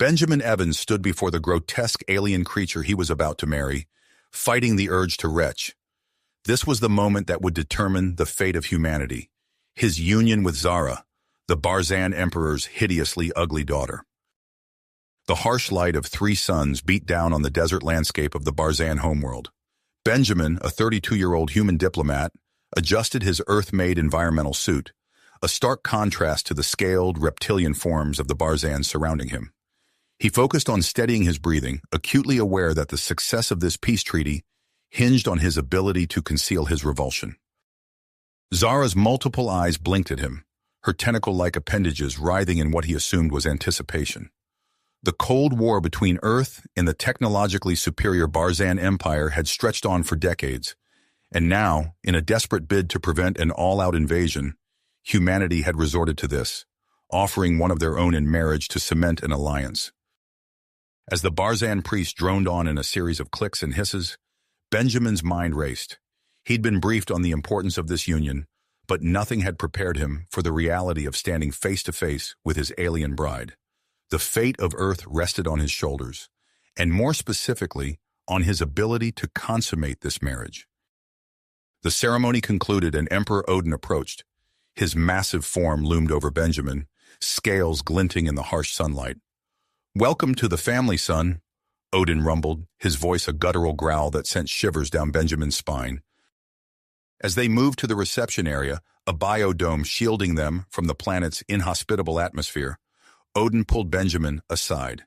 Benjamin Evans stood before the grotesque alien creature he was about to marry, fighting the urge to retch. This was the moment that would determine the fate of humanity, his union with Zara, the Barzan Emperor's hideously ugly daughter. The harsh light of 3 suns beat down on the desert landscape of the Barzan homeworld. Benjamin, a 32-year-old human diplomat, adjusted his Earth-made environmental suit, a stark contrast to the scaled, reptilian forms of the Barzans surrounding him. He focused on steadying his breathing, acutely aware that the success of this peace treaty hinged on his ability to conceal his revulsion. Zara's multiple eyes blinked at him, her tentacle-like appendages writhing in what he assumed was anticipation. The Cold War between Earth and the technologically superior Barzan Empire had stretched on for decades, and now, in a desperate bid to prevent an all-out invasion, humanity had resorted to this, offering one of their own in marriage to cement an alliance. As the Barzan priest droned on in a series of clicks and hisses, Benjamin's mind raced. He'd been briefed on the importance of this union, but nothing had prepared him for the reality of standing face-to-face with his alien bride. The fate of Earth rested on his shoulders, and more specifically, on his ability to consummate this marriage. The ceremony concluded and Emperor Odin approached. His massive form loomed over Benjamin, scales glinting in the harsh sunlight. "Welcome to the family, son," Odin rumbled, his voice a guttural growl that sent shivers down Benjamin's spine. As they moved to the reception area, a biodome shielding them from the planet's inhospitable atmosphere, Odin pulled Benjamin aside.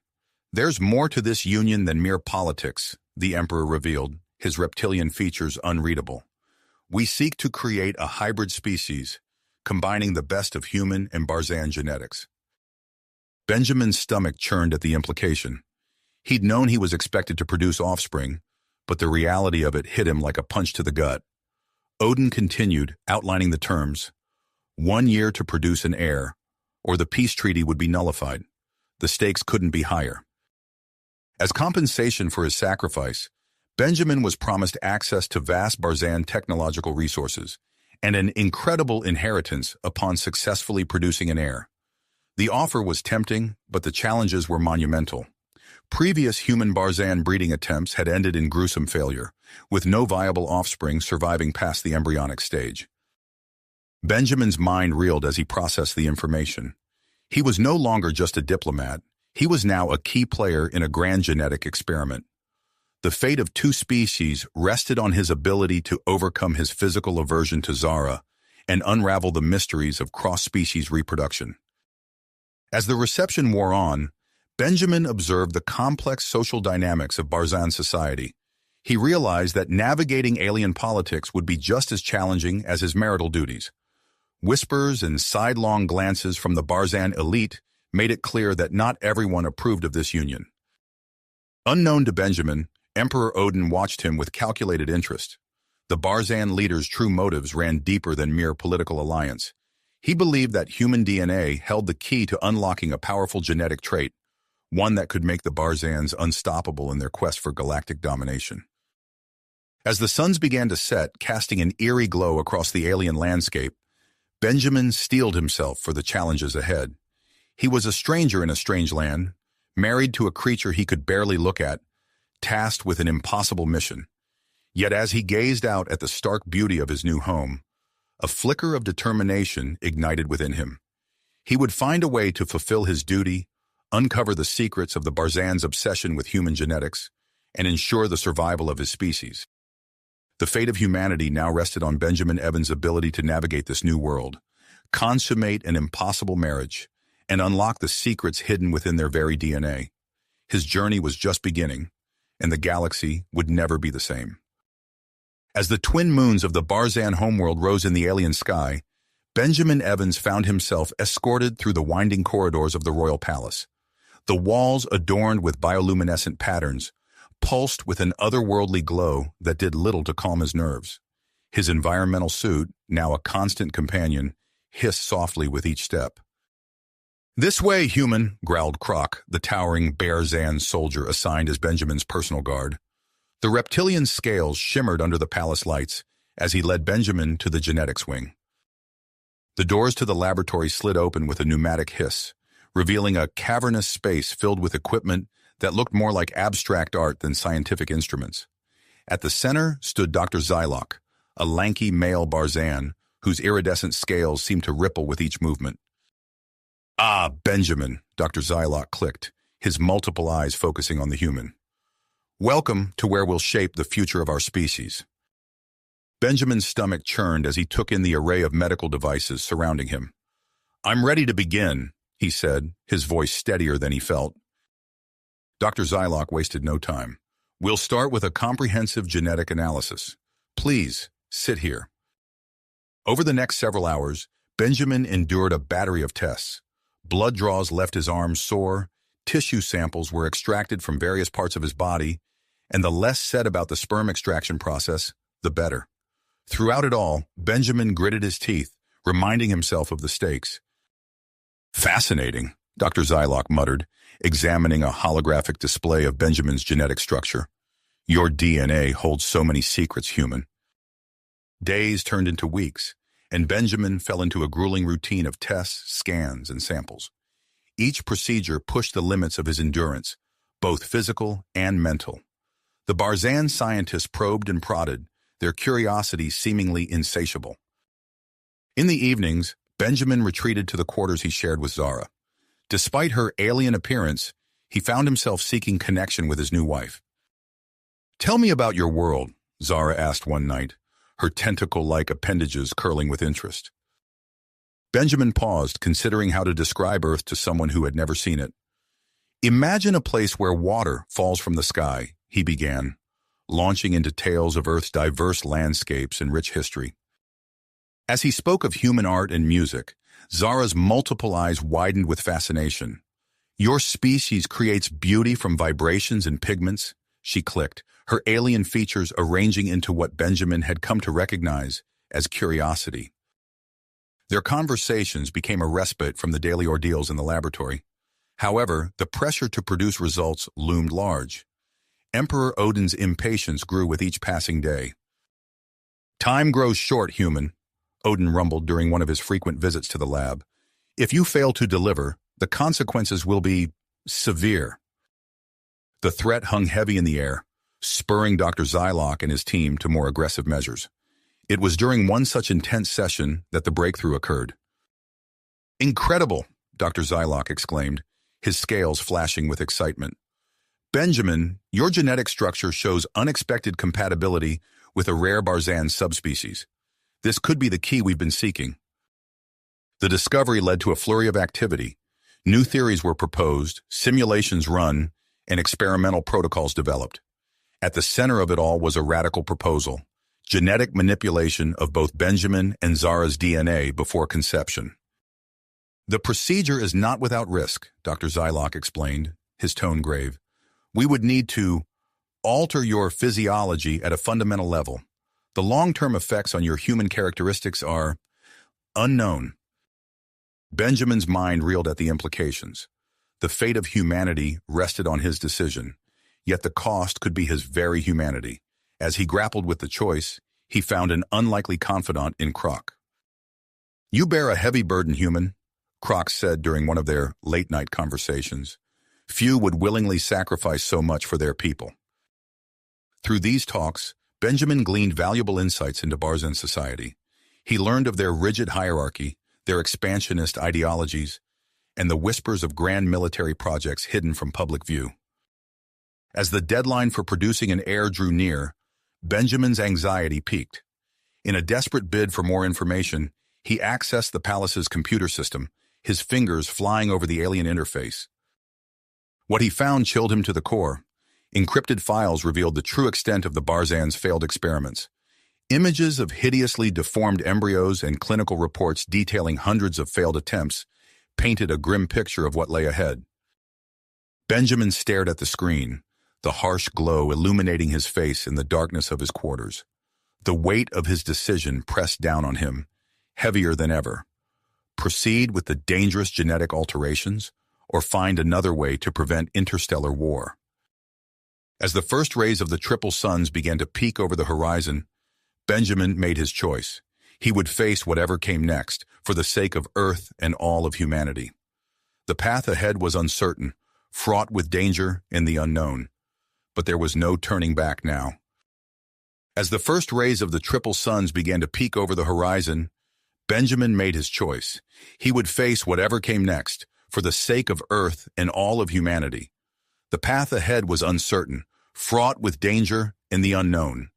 "There's more to this union than mere politics," the Emperor revealed, his reptilian features unreadable. "We seek to create a hybrid species, combining the best of human and Barzan genetics." Benjamin's stomach churned at the implication. He'd known he was expected to produce offspring, but the reality of it hit him like a punch to the gut. Odin continued, outlining the terms. 1 year to produce an heir, or the peace treaty would be nullified. The stakes couldn't be higher. As compensation for his sacrifice, Benjamin was promised access to vast Barzan technological resources and an incredible inheritance upon successfully producing an heir. The offer was tempting, but the challenges were monumental. Previous human Barzan breeding attempts had ended in gruesome failure, with no viable offspring surviving past the embryonic stage. Benjamin's mind reeled as he processed the information. He was no longer just a diplomat. He was now a key player in a grand genetic experiment. The fate of 2 species rested on his ability to overcome his physical aversion to Zara and unravel the mysteries of cross-species reproduction. As the reception wore on, Benjamin observed the complex social dynamics of Barzan society. He realized that navigating alien politics would be just as challenging as his marital duties. Whispers and sidelong glances from the Barzan elite made it clear that not everyone approved of this union. Unknown to Benjamin, Emperor Odin watched him with calculated interest. The Barzan leader's true motives ran deeper than mere political alliance. He believed that human DNA held the key to unlocking a powerful genetic trait, one that could make the Barzans unstoppable in their quest for galactic domination. As the suns began to set, casting an eerie glow across the alien landscape, Benjamin steeled himself for the challenges ahead. He was a stranger in a strange land, married to a creature he could barely look at, tasked with an impossible mission. Yet as he gazed out at the stark beauty of his new home, a flicker of determination ignited within him. He would find a way to fulfill his duty, uncover the secrets of the Barzan's obsession with human genetics, and ensure the survival of his species. The fate of humanity now rested on Benjamin Evans' ability to navigate this new world, consummate an impossible marriage, and unlock the secrets hidden within their very DNA. His journey was just beginning, and the galaxy would never be the same. As the twin moons of the Barzan homeworld rose in the alien sky, Benjamin Evans found himself escorted through the winding corridors of the royal palace. The walls, adorned with bioluminescent patterns, pulsed with an otherworldly glow that did little to calm his nerves. His environmental suit, now a constant companion, hissed softly with each step. "This way, human," growled Croc, the towering Barzan soldier assigned as Benjamin's personal guard. The reptilian scales shimmered under the palace lights as he led Benjamin to the genetics wing. The doors to the laboratory slid open with a pneumatic hiss, revealing a cavernous space filled with equipment that looked more like abstract art than scientific instruments. At the center stood Dr. Zylock, a lanky male Barzan whose iridescent scales seemed to ripple with each movement. "Ah, Benjamin," Dr. Zylock clicked, his multiple eyes focusing on the human. "Welcome to where we'll shape the future of our species." Benjamin's stomach churned as he took in the array of medical devices surrounding him. "I'm ready to begin," he said, his voice steadier than he felt. Dr. Zylock wasted no time. "We'll start with a comprehensive genetic analysis. Please, sit here." Over the next several hours, Benjamin endured a battery of tests. Blood draws left his arms sore, tissue samples were extracted from various parts of his body, and the less said about the sperm extraction process, the better. Throughout it all, Benjamin gritted his teeth, reminding himself of the stakes. "Fascinating," Dr. Zylock muttered, examining a holographic display of Benjamin's genetic structure. "Your DNA holds so many secrets, human." Days turned into weeks, and Benjamin fell into a grueling routine of tests, scans, and samples. Each procedure pushed the limits of his endurance, both physical and mental. The Barzan scientists probed and prodded, their curiosity seemingly insatiable. In the evenings, Benjamin retreated to the quarters he shared with Zara. Despite her alien appearance, he found himself seeking connection with his new wife. "Tell me about your world," Zara asked one night, her tentacle-like appendages curling with interest. Benjamin paused, considering how to describe Earth to someone who had never seen it. "Imagine a place where water falls from the sky," he began, launching into tales of Earth's diverse landscapes and rich history. As he spoke of human art and music, Zara's multiple eyes widened with fascination. "Your species creates beauty from vibrations and pigments," she clicked, her alien features arranging into what Benjamin had come to recognize as curiosity. Their conversations became a respite from the daily ordeals in the laboratory. However, the pressure to produce results loomed large. Emperor Odin's impatience grew with each passing day. "Time grows short, human," Odin rumbled during one of his frequent visits to the lab. "If you fail to deliver, the consequences will be severe." The threat hung heavy in the air, spurring Dr. Zylock and his team to more aggressive measures. It was during one such intense session that the breakthrough occurred. "Incredible," Dr. Zylock exclaimed, his scales flashing with excitement. "Benjamin, your genetic structure shows unexpected compatibility with a rare Barzan subspecies. This could be the key we've been seeking." The discovery led to a flurry of activity. New theories were proposed, simulations run, and experimental protocols developed. At the center of it all was a radical proposal: genetic manipulation of both Benjamin and Zara's DNA before conception. "The procedure is not without risk," Dr. Zylock explained, his tone grave. "We would need to alter your physiology at a fundamental level. The long-term effects on your human characteristics are unknown." Benjamin's mind reeled at the implications. The fate of humanity rested on his decision, yet the cost could be his very humanity. As he grappled with the choice, he found an unlikely confidant in Croc. "You bear a heavy burden, human," Croc said during one of their late-night conversations. "Few would willingly sacrifice so much for their people." Through these talks, Benjamin gleaned valuable insights into Barzan society. He learned of their rigid hierarchy, their expansionist ideologies, and the whispers of grand military projects hidden from public view. As the deadline for producing an heir drew near, Benjamin's anxiety peaked. In a desperate bid for more information, he accessed the palace's computer system, his fingers flying over the alien interface. What he found chilled him to the core. Encrypted files revealed the true extent of the Barzan's failed experiments. Images of hideously deformed embryos and clinical reports detailing hundreds of failed attempts painted a grim picture of what lay ahead. Benjamin stared at the screen, the harsh glow illuminating his face in the darkness of his quarters. The weight of his decision pressed down on him, heavier than ever. Proceed with the dangerous genetic alterations, or find another way to prevent interstellar war. As the first rays of the triple suns began to peek over the horizon, Benjamin made his choice. He would face whatever came next, for the sake of Earth and all of humanity. The path ahead was uncertain, fraught with danger and the unknown. But there was no turning back now. As the first rays of the triple suns began to peek over the horizon, Benjamin made his choice. He would face whatever came next, for the sake of Earth and all of humanity. The path ahead was uncertain, fraught with danger and the unknown.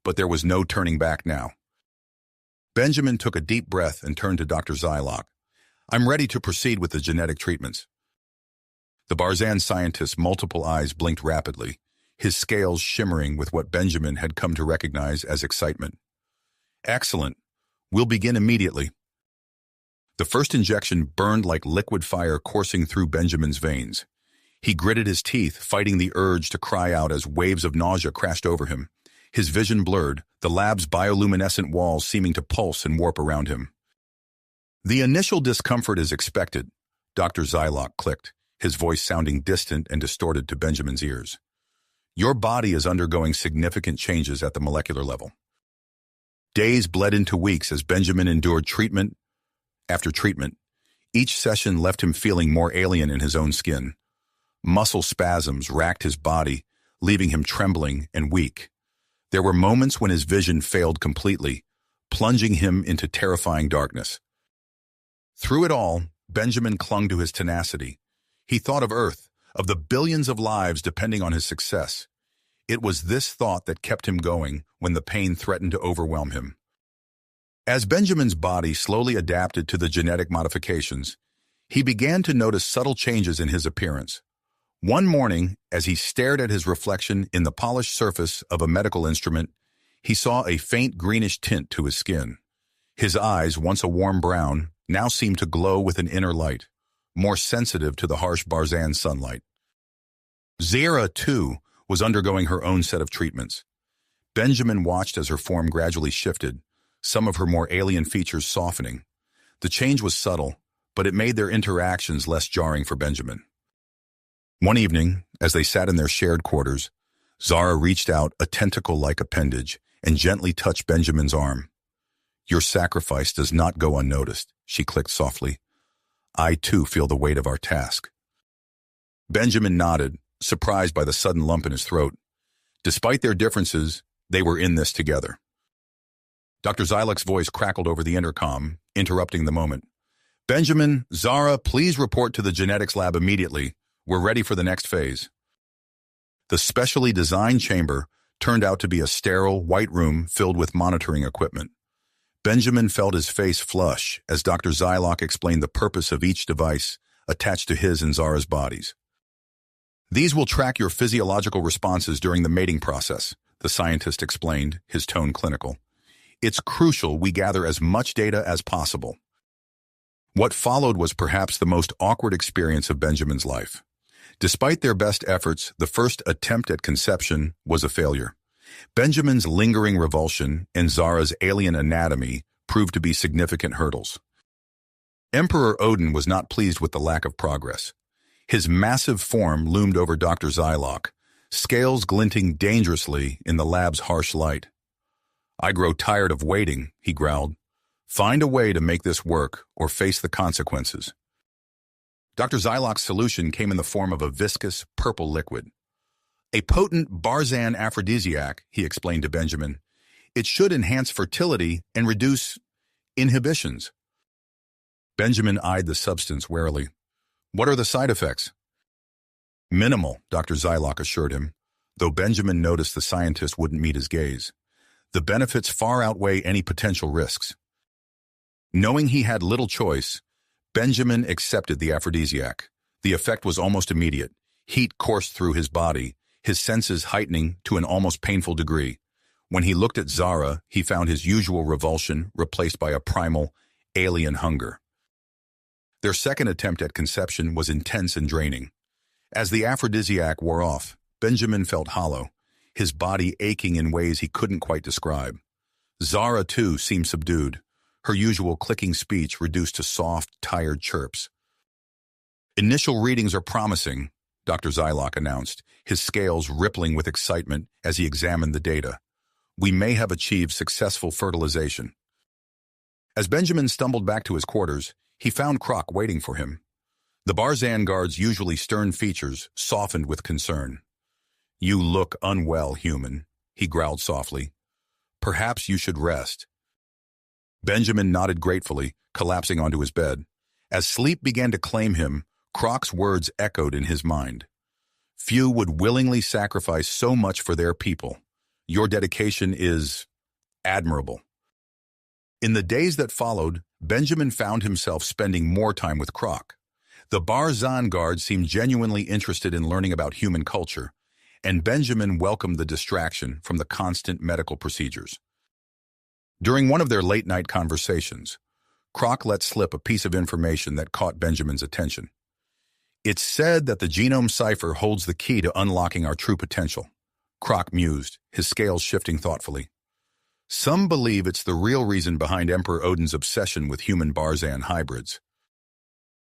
But there was no turning back now. Benjamin took a deep breath and turned to Dr. Zylock. "I'm ready to proceed with the genetic treatments." The Barzan scientist's multiple eyes blinked rapidly, his scales shimmering with what Benjamin had come to recognize as excitement. "Excellent. We'll begin immediately." The first injection burned like liquid fire coursing through Benjamin's veins. He gritted his teeth, fighting the urge to cry out as waves of nausea crashed over him. His vision blurred, the lab's bioluminescent walls seeming to pulse and warp around him. "The initial discomfort is expected," Dr. Zylock clicked, his voice sounding distant and distorted to Benjamin's ears. "Your body is undergoing significant changes at the molecular level." Days bled into weeks as Benjamin endured treatment after treatment. Each session left him feeling more alien in his own skin. Muscle spasms racked his body, leaving him trembling and weak. There were moments when his vision failed completely, plunging him into terrifying darkness. Through it all, Benjamin clung to his tenacity. He thought of Earth, of the billions of lives depending on his success. It was this thought that kept him going when the pain threatened to overwhelm him. As Benjamin's body slowly adapted to the genetic modifications, he began to notice subtle changes in his appearance. One morning, as he stared at his reflection in the polished surface of a medical instrument, he saw a faint greenish tint to his skin. His eyes, once a warm brown, now seemed to glow with an inner light, more sensitive to the harsh Barzan sunlight. Zara, too, was undergoing her own set of treatments. Benjamin watched as her form gradually shifted, some of her more alien features softening. The change was subtle, but it made their interactions less jarring for Benjamin. One evening, as they sat in their shared quarters, Zara reached out a tentacle-like appendage and gently touched Benjamin's arm. "Your sacrifice does not go unnoticed," she clicked softly. "I, too, feel the weight of our task." Benjamin nodded, surprised by the sudden lump in his throat. Despite their differences, they were in this together. Dr. Zylock's voice crackled over the intercom, interrupting the moment. "Benjamin, Zara, please report to the genetics lab immediately. We're ready for the next phase." The specially designed chamber turned out to be a sterile, white room filled with monitoring equipment. Benjamin felt his face flush as Dr. Zylock explained the purpose of each device attached to his and Zara's bodies. "These will track your physiological responses during the mating process," the scientist explained, his tone clinical. "It's crucial we gather as much data as possible." What followed was perhaps the most awkward experience of Benjamin's life. Despite their best efforts, the first attempt at conception was a failure. Benjamin's lingering revulsion and Zara's alien anatomy proved to be significant hurdles. Emperor Odin was not pleased with the lack of progress. His massive form loomed over Dr. Zylock, scales glinting dangerously in the lab's harsh light. "I grow tired of waiting," he growled. "Find a way to make this work or face the consequences." Dr. Zylock's solution came in the form of a viscous, purple liquid. "A potent Barzan aphrodisiac," he explained to Benjamin. "It should enhance fertility and reduce inhibitions." Benjamin eyed the substance warily. "What are the side effects?" "Minimal," Dr. Zylock assured him, though Benjamin noticed the scientist wouldn't meet his gaze. "The benefits far outweigh any potential risks." Knowing he had little choice, Benjamin accepted the aphrodisiac. The effect was almost immediate. Heat coursed through his body, his senses heightening to an almost painful degree. When he looked at Zara, he found his usual revulsion replaced by a primal, alien hunger. Their second attempt at conception was intense and draining. As the aphrodisiac wore off, Benjamin felt hollow, his body aching in ways he couldn't quite describe. Zara, too, seemed subdued, her usual clicking speech reduced to soft, tired chirps. "Initial readings are promising," Dr. Zylock announced, his scales rippling with excitement as he examined the data. "We may have achieved successful fertilization." As Benjamin stumbled back to his quarters, he found Croc waiting for him. The Barzan guard's usually stern features softened with concern. "You look unwell, human," he growled softly. "Perhaps you should rest." Benjamin nodded gratefully, collapsing onto his bed. As sleep began to claim him, Croc's words echoed in his mind. "Few would willingly sacrifice so much for their people. Your dedication is admirable." In the days that followed, Benjamin found himself spending more time with Croc. The Barzan guard seemed genuinely interested in learning about human culture, and Benjamin welcomed the distraction from the constant medical procedures. During one of their late-night conversations, Croc let slip a piece of information that caught Benjamin's attention. "It's said that the genome cipher holds the key to unlocking our true potential," Croc mused, his scales shifting thoughtfully. "Some believe it's the real reason behind Emperor Odin's obsession with human Barzan hybrids."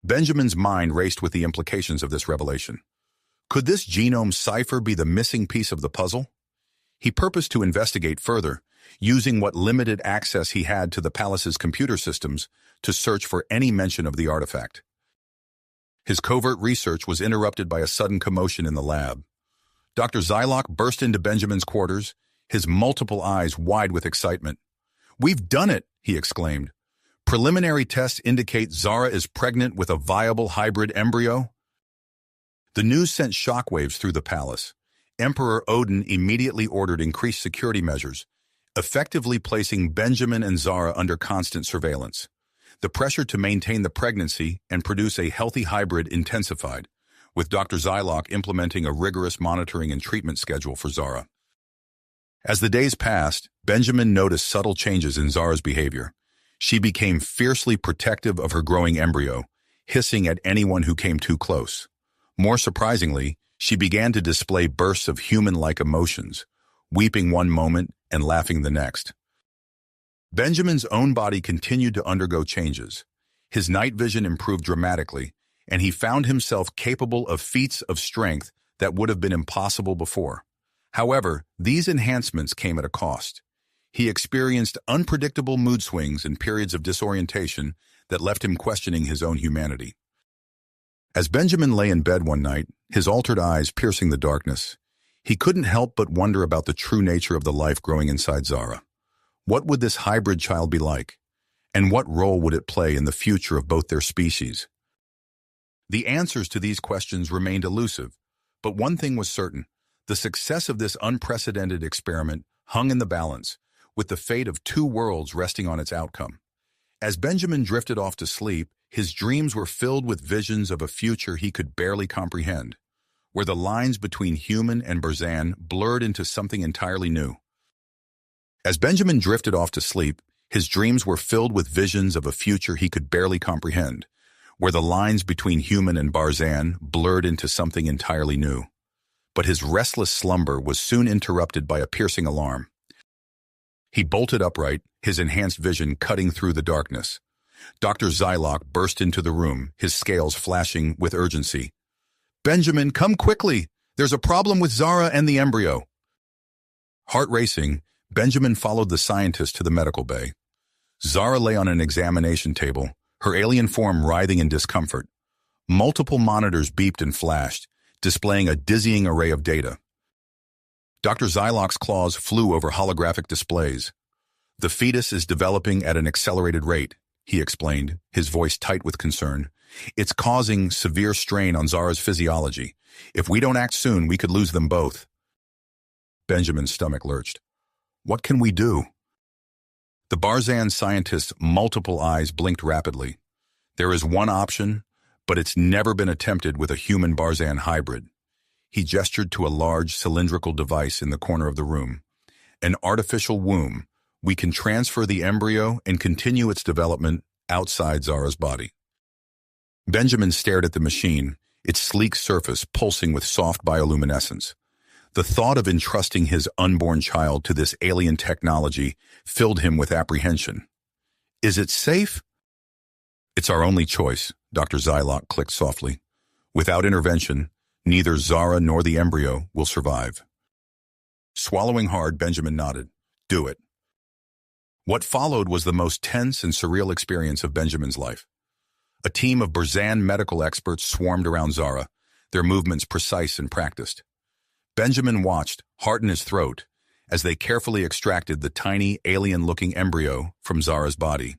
Benjamin's mind raced with the implications of this revelation. Could this genome cipher be the missing piece of the puzzle? He purposed to investigate further, using what limited access he had to the palace's computer systems to search for any mention of the artifact. His covert research was interrupted by a sudden commotion in the lab. Dr. Zylock burst into Benjamin's quarters, his multiple eyes wide with excitement. "We've done it!" he exclaimed. "Preliminary tests indicate Zara is pregnant with a viable hybrid embryo." The news sent shockwaves through the palace. Emperor Odin immediately ordered increased security measures, effectively placing Benjamin and Zara under constant surveillance. The pressure to maintain the pregnancy and produce a healthy hybrid intensified, with Dr. Zylock implementing a rigorous monitoring and treatment schedule for Zara. As the days passed, Benjamin noticed subtle changes in Zara's behavior. She became fiercely protective of her growing embryo, hissing at anyone who came too close. More surprisingly, she began to display bursts of human-like emotions, weeping one moment and laughing the next. Benjamin's own body continued to undergo changes. His night vision improved dramatically, and he found himself capable of feats of strength that would have been impossible before. However, these enhancements came at a cost. He experienced unpredictable mood swings and periods of disorientation that left him questioning his own humanity. As Benjamin lay in bed one night, his altered eyes piercing the darkness, he couldn't help but wonder about the true nature of the life growing inside Zara. What would this hybrid child be like? And what role would it play in the future of both their species? The answers to these questions remained elusive, but one thing was certain: the success of this unprecedented experiment hung in the balance, with the fate of two worlds resting on its outcome. As Benjamin drifted off to sleep, his dreams were filled with visions of a future he could barely comprehend, where the lines between human and Barzan blurred into something entirely new. As Benjamin drifted off to sleep, his dreams were filled with visions of a future he could barely comprehend, where the lines between human and Barzan blurred into something entirely new. But his restless slumber was soon interrupted by a piercing alarm. He bolted upright, his enhanced vision cutting through the darkness. Dr. Zylock burst into the room, his scales flashing with urgency. "Benjamin, come quickly! There's a problem with Zara and the embryo." Heart racing, Benjamin followed the scientist to the medical bay. Zara lay on an examination table, her alien form writhing in discomfort. Multiple monitors beeped and flashed, displaying a dizzying array of data. Dr. Zylock's claws flew over holographic displays. "The fetus is developing at an accelerated rate," he explained, his voice tight with concern. "It's causing severe strain on Zara's physiology. If we don't act soon, we could lose them both." Benjamin's stomach lurched. "What can we do?" The Barzan scientist's multiple eyes blinked rapidly. "There is one option, but it's never been attempted with a human Barzan hybrid." He gestured to a large cylindrical device in the corner of the room. "An artificial womb. We can transfer the embryo and continue its development outside Zara's body." Benjamin stared at the machine, its sleek surface pulsing with soft bioluminescence. The thought of entrusting his unborn child to this alien technology filled him with apprehension. "Is it safe?" "It's our only choice," Dr. Zylock clicked softly. "Without intervention, neither Zara nor the embryo will survive." Swallowing hard, Benjamin nodded. "Do it." What followed was the most tense and surreal experience of Benjamin's life. A team of Burzan medical experts swarmed around Zara, their movements precise and practiced. Benjamin watched, heart in his throat, as they carefully extracted the tiny, alien-looking embryo from Zara's body.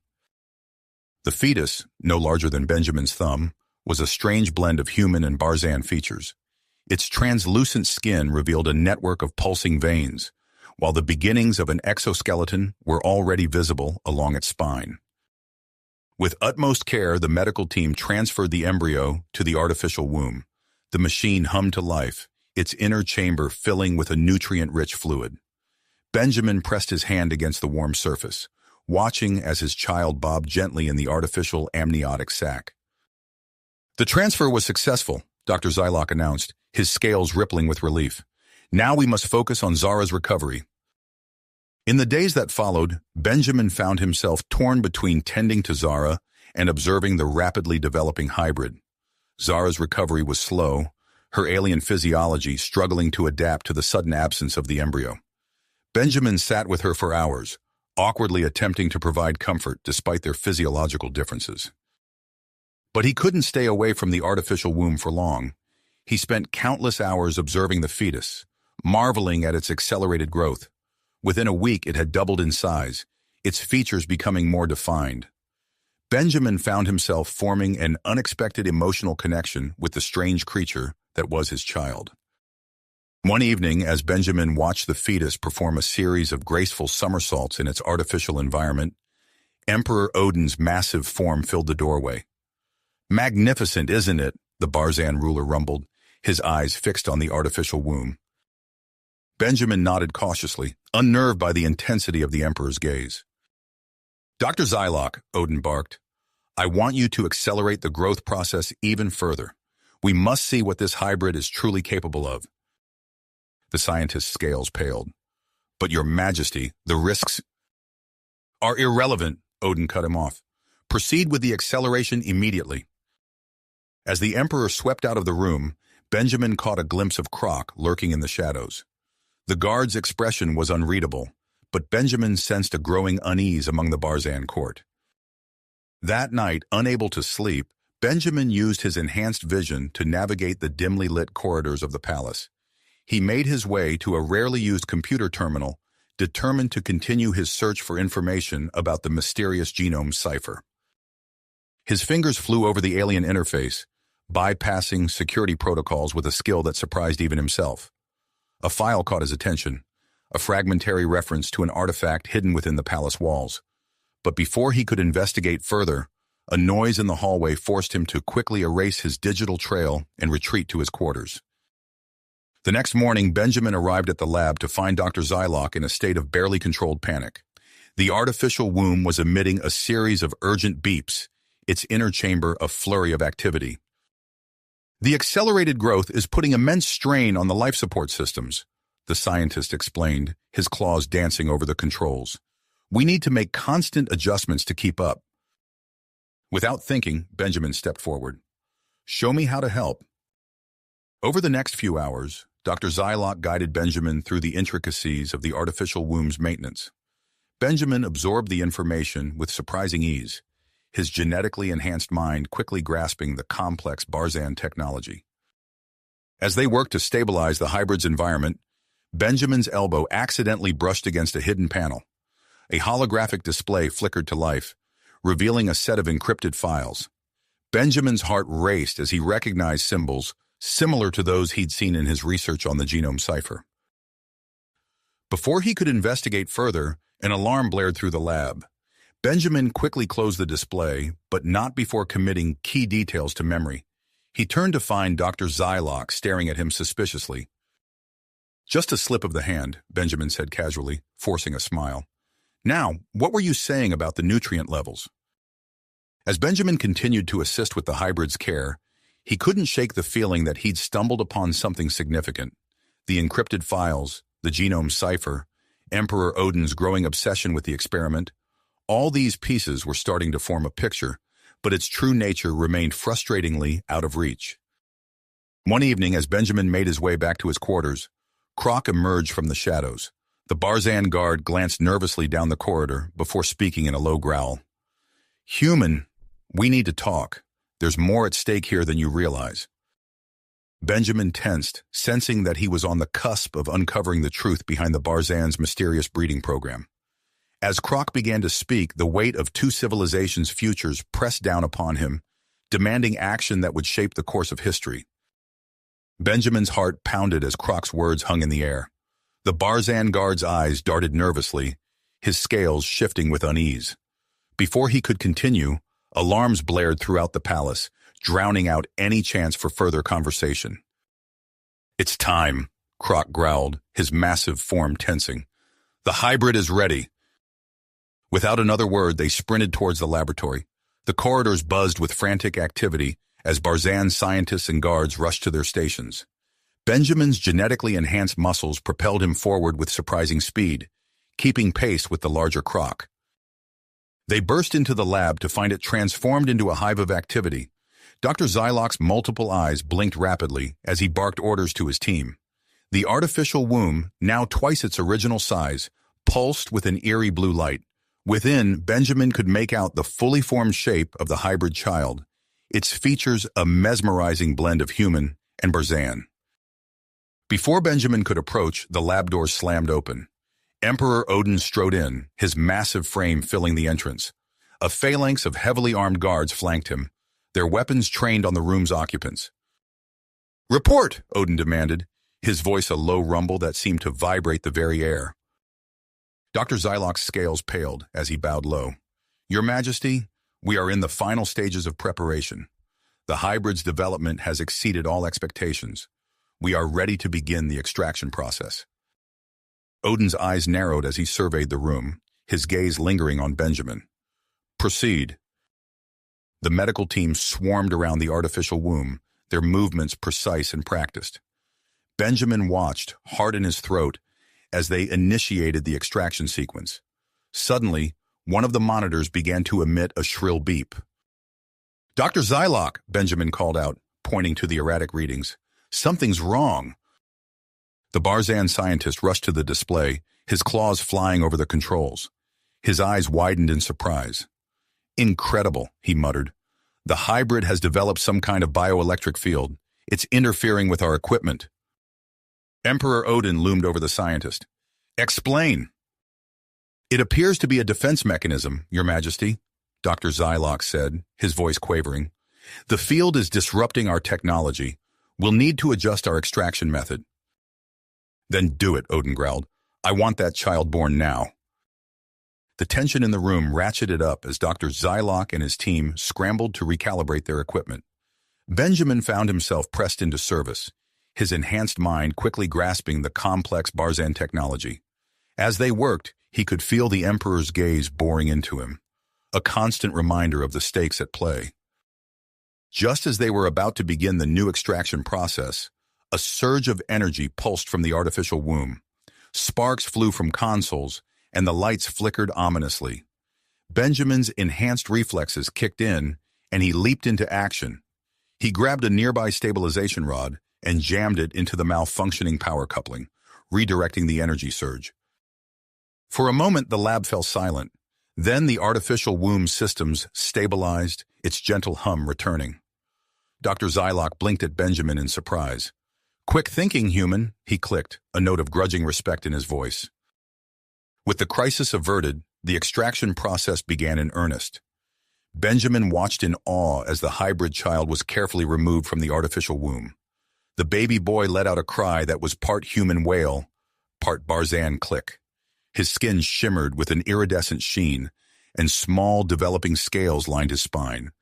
The fetus, no larger than Benjamin's thumb, was a strange blend of human and Burzan features. Its translucent skin revealed a network of pulsing veins, while the beginnings of an exoskeleton were already visible along its spine. With utmost care, the medical team transferred the embryo to the artificial womb. The machine hummed to life, its inner chamber filling with a nutrient-rich fluid. Benjamin pressed his hand against the warm surface, watching as his child bobbed gently in the artificial amniotic sac. The transfer was successful, Dr. Zylock announced, his scales rippling with relief. Now we must focus on Zara's recovery. In the days that followed, Benjamin found himself torn between tending to Zara and observing the rapidly developing hybrid. Zara's recovery was slow, her alien physiology struggling to adapt to the sudden absence of the embryo. Benjamin sat with her for hours, awkwardly attempting to provide comfort despite their physiological differences. But he couldn't stay away from the artificial womb for long. He spent countless hours observing the fetus, marveling at its accelerated growth. Within a week, it had doubled in size, its features becoming more defined. Benjamin found himself forming an unexpected emotional connection with the strange creature that was his child. One evening, as Benjamin watched the fetus perform a series of graceful somersaults in its artificial environment, Emperor Odin's massive form filled the doorway. "Magnificent, isn't it?" the Burzan ruler rumbled, his eyes fixed on the artificial womb. Benjamin nodded cautiously, unnerved by the intensity of the Emperor's gaze. "Dr. Zylock," Odin barked, "I want you to accelerate the growth process even further. We must see what this hybrid is truly capable of." The scientist's scales paled. "But your majesty, the risks are irrelevant," Odin cut him off. "Proceed with the acceleration immediately." As the Emperor swept out of the room, Benjamin caught a glimpse of Croc lurking in the shadows. The guard's expression was unreadable, but Benjamin sensed a growing unease among the Burzan court. That night, unable to sleep, Benjamin used his enhanced vision to navigate the dimly lit corridors of the palace. He made his way to a rarely used computer terminal, determined to continue his search for information about the mysterious genome cipher. His fingers flew over the alien interface, bypassing security protocols with a skill that surprised even himself. A file caught his attention, a fragmentary reference to an artifact hidden within the palace walls. But before he could investigate further, a noise in the hallway forced him to quickly erase his digital trail and retreat to his quarters. The next morning, Benjamin arrived at the lab to find Dr. Zylock in a state of barely controlled panic. The artificial womb was emitting a series of urgent beeps, its inner chamber a flurry of activity. "The accelerated growth is putting immense strain on the life support systems," the scientist explained, his claws dancing over the controls. "We need to make constant adjustments to keep up." Without thinking, Benjamin stepped forward. "Show me how to help." Over the next few hours, Dr. Zylock guided Benjamin through the intricacies of the artificial womb's maintenance. Benjamin absorbed the information with surprising ease, his genetically enhanced mind quickly grasping the complex Burzan technology. As they worked to stabilize the hybrid's environment, Benjamin's elbow accidentally brushed against a hidden panel. A holographic display flickered to life, revealing a set of encrypted files. Benjamin's heart raced as he recognized symbols similar to those he'd seen in his research on the genome cipher. Before he could investigate further, an alarm blared through the lab. Benjamin quickly closed the display, but not before committing key details to memory. He turned to find Dr. Zylock staring at him suspiciously. "Just a slip of the hand," Benjamin said casually, forcing a smile. "Now, what were you saying about the nutrient levels?" As Benjamin continued to assist with the hybrid's care, he couldn't shake the feeling that he'd stumbled upon something significant. The encrypted files, the genome cipher, Emperor Odin's growing obsession with the experiment, all these pieces were starting to form a picture, but its true nature remained frustratingly out of reach. One evening, as Benjamin made his way back to his quarters, Croc emerged from the shadows. The Burzan guard glanced nervously down the corridor before speaking in a low growl. "Human, we need to talk." There's more at stake here than you realize. Benjamin tensed, sensing that he was on the cusp of uncovering the truth behind the Barzan's mysterious breeding program. As Croc began to speak, the weight of two civilizations' futures pressed down upon him, demanding action that would shape the course of history. Benjamin's heart pounded as Croc's words hung in the air. The Barzan guard's eyes darted nervously, his scales shifting with unease. Before he could continue, alarms blared throughout the palace, drowning out any chance for further conversation. "It's time," Croc growled, his massive form tensing. "The hybrid is ready." Without another word, they sprinted towards the laboratory. The corridors buzzed with frantic activity as Barzan scientists and guards rushed to their stations. Benjamin's genetically enhanced muscles propelled him forward with surprising speed, keeping pace with the larger Croc. They burst into the lab to find it transformed into a hive of activity. Dr. Xylok's multiple eyes blinked rapidly as he barked orders to his team. The artificial womb, now twice its original size, pulsed with an eerie blue light. Within, Benjamin could make out the fully formed shape of the hybrid child, its features a mesmerizing blend of human and Barzan. Before Benjamin could approach, the lab doors slammed open. Emperor Odin strode in, his massive frame filling the entrance. A phalanx of heavily armed guards flanked him, their weapons trained on the room's occupants. "Report!" Odin demanded, his voice a low rumble that seemed to vibrate the very air. Dr. Xylok's scales paled as he bowed low. "Your Majesty, we are in the final stages of preparation. The hybrid's development has exceeded all expectations. We are ready to begin the extraction process." Odin's eyes narrowed as he surveyed the room, his gaze lingering on Benjamin. "Proceed." The medical team swarmed around the artificial womb, their movements precise and practiced. Benjamin watched, heart in his throat, as they initiated the extraction sequence. Suddenly, one of the monitors began to emit a shrill beep. "Dr. Xylok," Benjamin called out, pointing to the erratic readings. "Something's wrong." The Barzan scientist rushed to the display, his claws flying over the controls. His eyes widened in surprise. "Incredible," he muttered. "The hybrid has developed some kind of bioelectric field. It's interfering with our equipment." Emperor Odin loomed over the scientist. "Explain." "It appears to be a defense mechanism, Your Majesty," Dr. Xylok said, his voice quavering. "The field is disrupting our technology. We'll need to adjust our extraction method." "Then do it," Odin growled. "I want that child born now." The tension in the room ratcheted up as Dr. Xylok and his team scrambled to recalibrate their equipment. Benjamin found himself pressed into service, his enhanced mind quickly grasping the complex Barzan technology. As they worked, he could feel the Emperor's gaze boring into him, a constant reminder of the stakes at play. Just as they were about to begin the new extraction process, a surge of energy pulsed from the artificial womb. Sparks flew from consoles, and the lights flickered ominously. Benjamin's enhanced reflexes kicked in, and he leaped into action. He grabbed a nearby stabilization rod and jammed it into the malfunctioning power coupling, redirecting the energy surge. For a moment, the lab fell silent. Then the artificial womb systems stabilized, its gentle hum returning. Dr. Xylok blinked at Benjamin in surprise. "Quick thinking, human," he clicked, a note of grudging respect in his voice. With the crisis averted, the extraction process began in earnest. Benjamin watched in awe as the hybrid child was carefully removed from the artificial womb. The baby boy let out a cry that was part human wail, part Barzan click. His skin shimmered with an iridescent sheen, and small, developing scales lined his spine.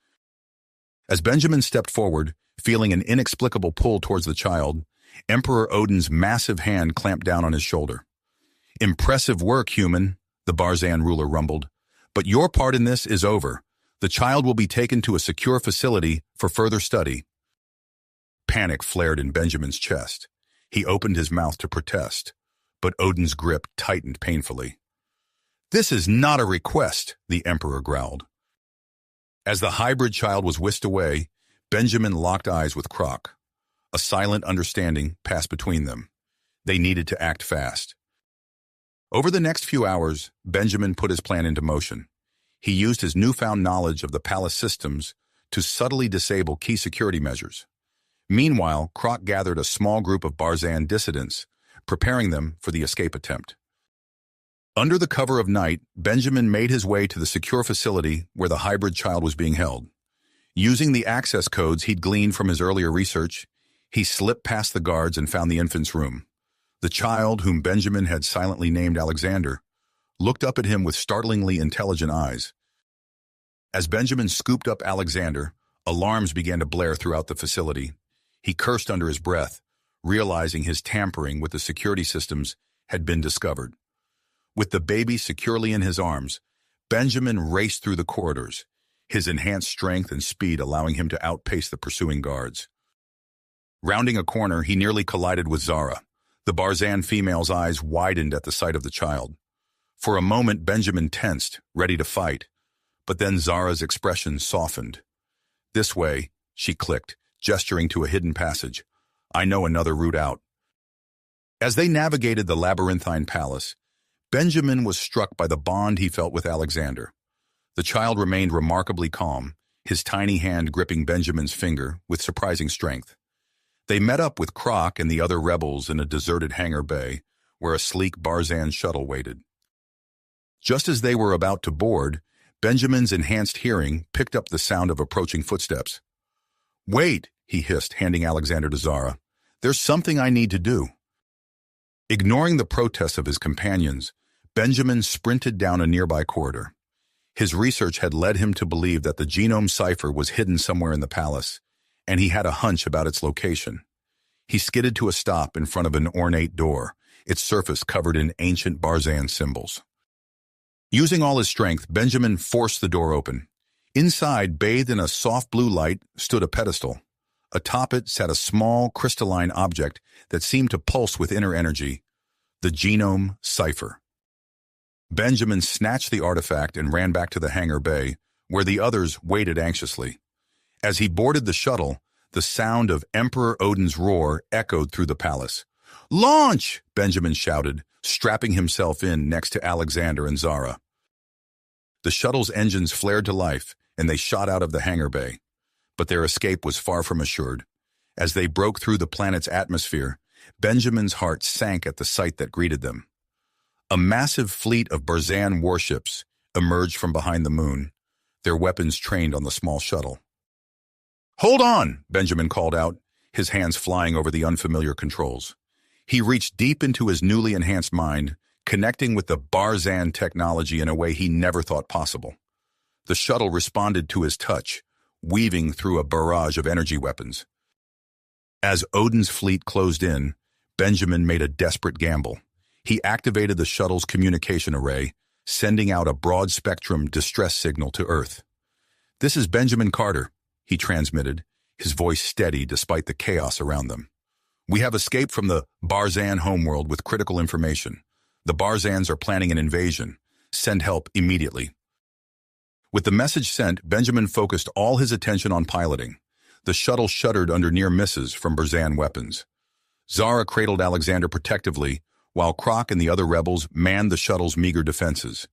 As Benjamin stepped forward, feeling an inexplicable pull towards the child, Emperor Odin's massive hand clamped down on his shoulder. "Impressive work, human," the Barzan ruler rumbled. "But your part in this is over. The child will be taken to a secure facility for further study." Panic flared in Benjamin's chest. He opened his mouth to protest, but Odin's grip tightened painfully. "This is not a request," the Emperor growled. As the hybrid child was whisked away, Benjamin locked eyes with Croc. A silent understanding passed between them. They needed to act fast. Over the next few hours, Benjamin put his plan into motion. He used his newfound knowledge of the palace systems to subtly disable key security measures. Meanwhile, Croc gathered a small group of Barzan dissidents, preparing them for the escape attempt. Under the cover of night, Benjamin made his way to the secure facility where the hybrid child was being held. Using the access codes he'd gleaned from his earlier research, he slipped past the guards and found the infant's room. The child, whom Benjamin had silently named Alexander, looked up at him with startlingly intelligent eyes. As Benjamin scooped up Alexander, alarms began to blare throughout the facility. He cursed under his breath, realizing his tampering with the security systems had been discovered. With the baby securely in his arms, Benjamin raced through the corridors, his enhanced strength and speed allowing him to outpace the pursuing guards. Rounding a corner, he nearly collided with Zara. The Barzan female's eyes widened at the sight of the child. For a moment, Benjamin tensed, ready to fight, but then Zara's expression softened. "This way," she clicked, gesturing to a hidden passage. "I know another route out." As they navigated the labyrinthine palace, Benjamin was struck by the bond he felt with Alexander. The child remained remarkably calm, his tiny hand gripping Benjamin's finger with surprising strength. They met up with Croc and the other rebels in a deserted hangar bay, where a sleek Barzan shuttle waited. Just as they were about to board, Benjamin's enhanced hearing picked up the sound of approaching footsteps. "Wait," he hissed, handing Alexander to Zara. "There's something I need to do." Ignoring the protests of his companions, Benjamin sprinted down a nearby corridor. His research had led him to believe that the genome cipher was hidden somewhere in the palace, and he had a hunch about its location. He skidded to a stop in front of an ornate door, its surface covered in ancient Barzan symbols. Using all his strength, Benjamin forced the door open. Inside, bathed in a soft blue light, stood a pedestal. Atop it sat a small, crystalline object that seemed to pulse with inner energy, the genome cipher. Benjamin snatched the artifact and ran back to the hangar bay, where the others waited anxiously. As he boarded the shuttle, the sound of Emperor Odin's roar echoed through the palace. "Launch!" Benjamin shouted, strapping himself in next to Alexander and Zara. The shuttle's engines flared to life, and they shot out of the hangar bay. But their escape was far from assured. As they broke through the planet's atmosphere, Benjamin's heart sank at the sight that greeted them. A massive fleet of Barzan warships emerged from behind the moon, their weapons trained on the small shuttle. "Hold on!" Benjamin called out, his hands flying over the unfamiliar controls. He reached deep into his newly enhanced mind, connecting with the Barzan technology in a way he never thought possible. The shuttle responded to his touch, weaving through a barrage of energy weapons. As Odin's fleet closed in, Benjamin made a desperate gamble. He activated the shuttle's communication array, sending out a broad-spectrum distress signal to Earth. "This is Benjamin Carter," he transmitted, his voice steady despite the chaos around them. "We have escaped from the Barzan homeworld with critical information. The Barzans are planning an invasion. Send help immediately." With the message sent, Benjamin focused all his attention on piloting. The shuttle shuddered under near misses from Barzan weapons. Zara cradled Alexander protectively, while Croc and the other rebels manned the shuttle's meager defenses.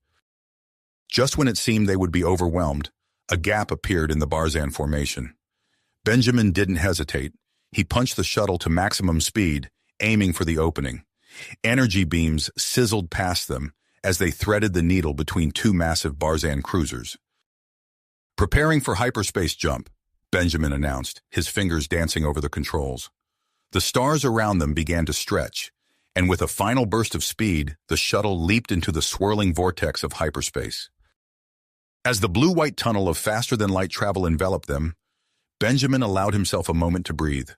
Just when it seemed they would be overwhelmed, a gap appeared in the Barzan formation. Benjamin didn't hesitate. He punched the shuttle to maximum speed, aiming for the opening. Energy beams sizzled past them as they threaded the needle between two massive Barzan cruisers. "Preparing for hyperspace jump," Benjamin announced, his fingers dancing over the controls. The stars around them began to stretch, and with a final burst of speed, the shuttle leaped into the swirling vortex of hyperspace. As the blue-white tunnel of faster-than-light travel enveloped them, Benjamin allowed himself a moment to breathe.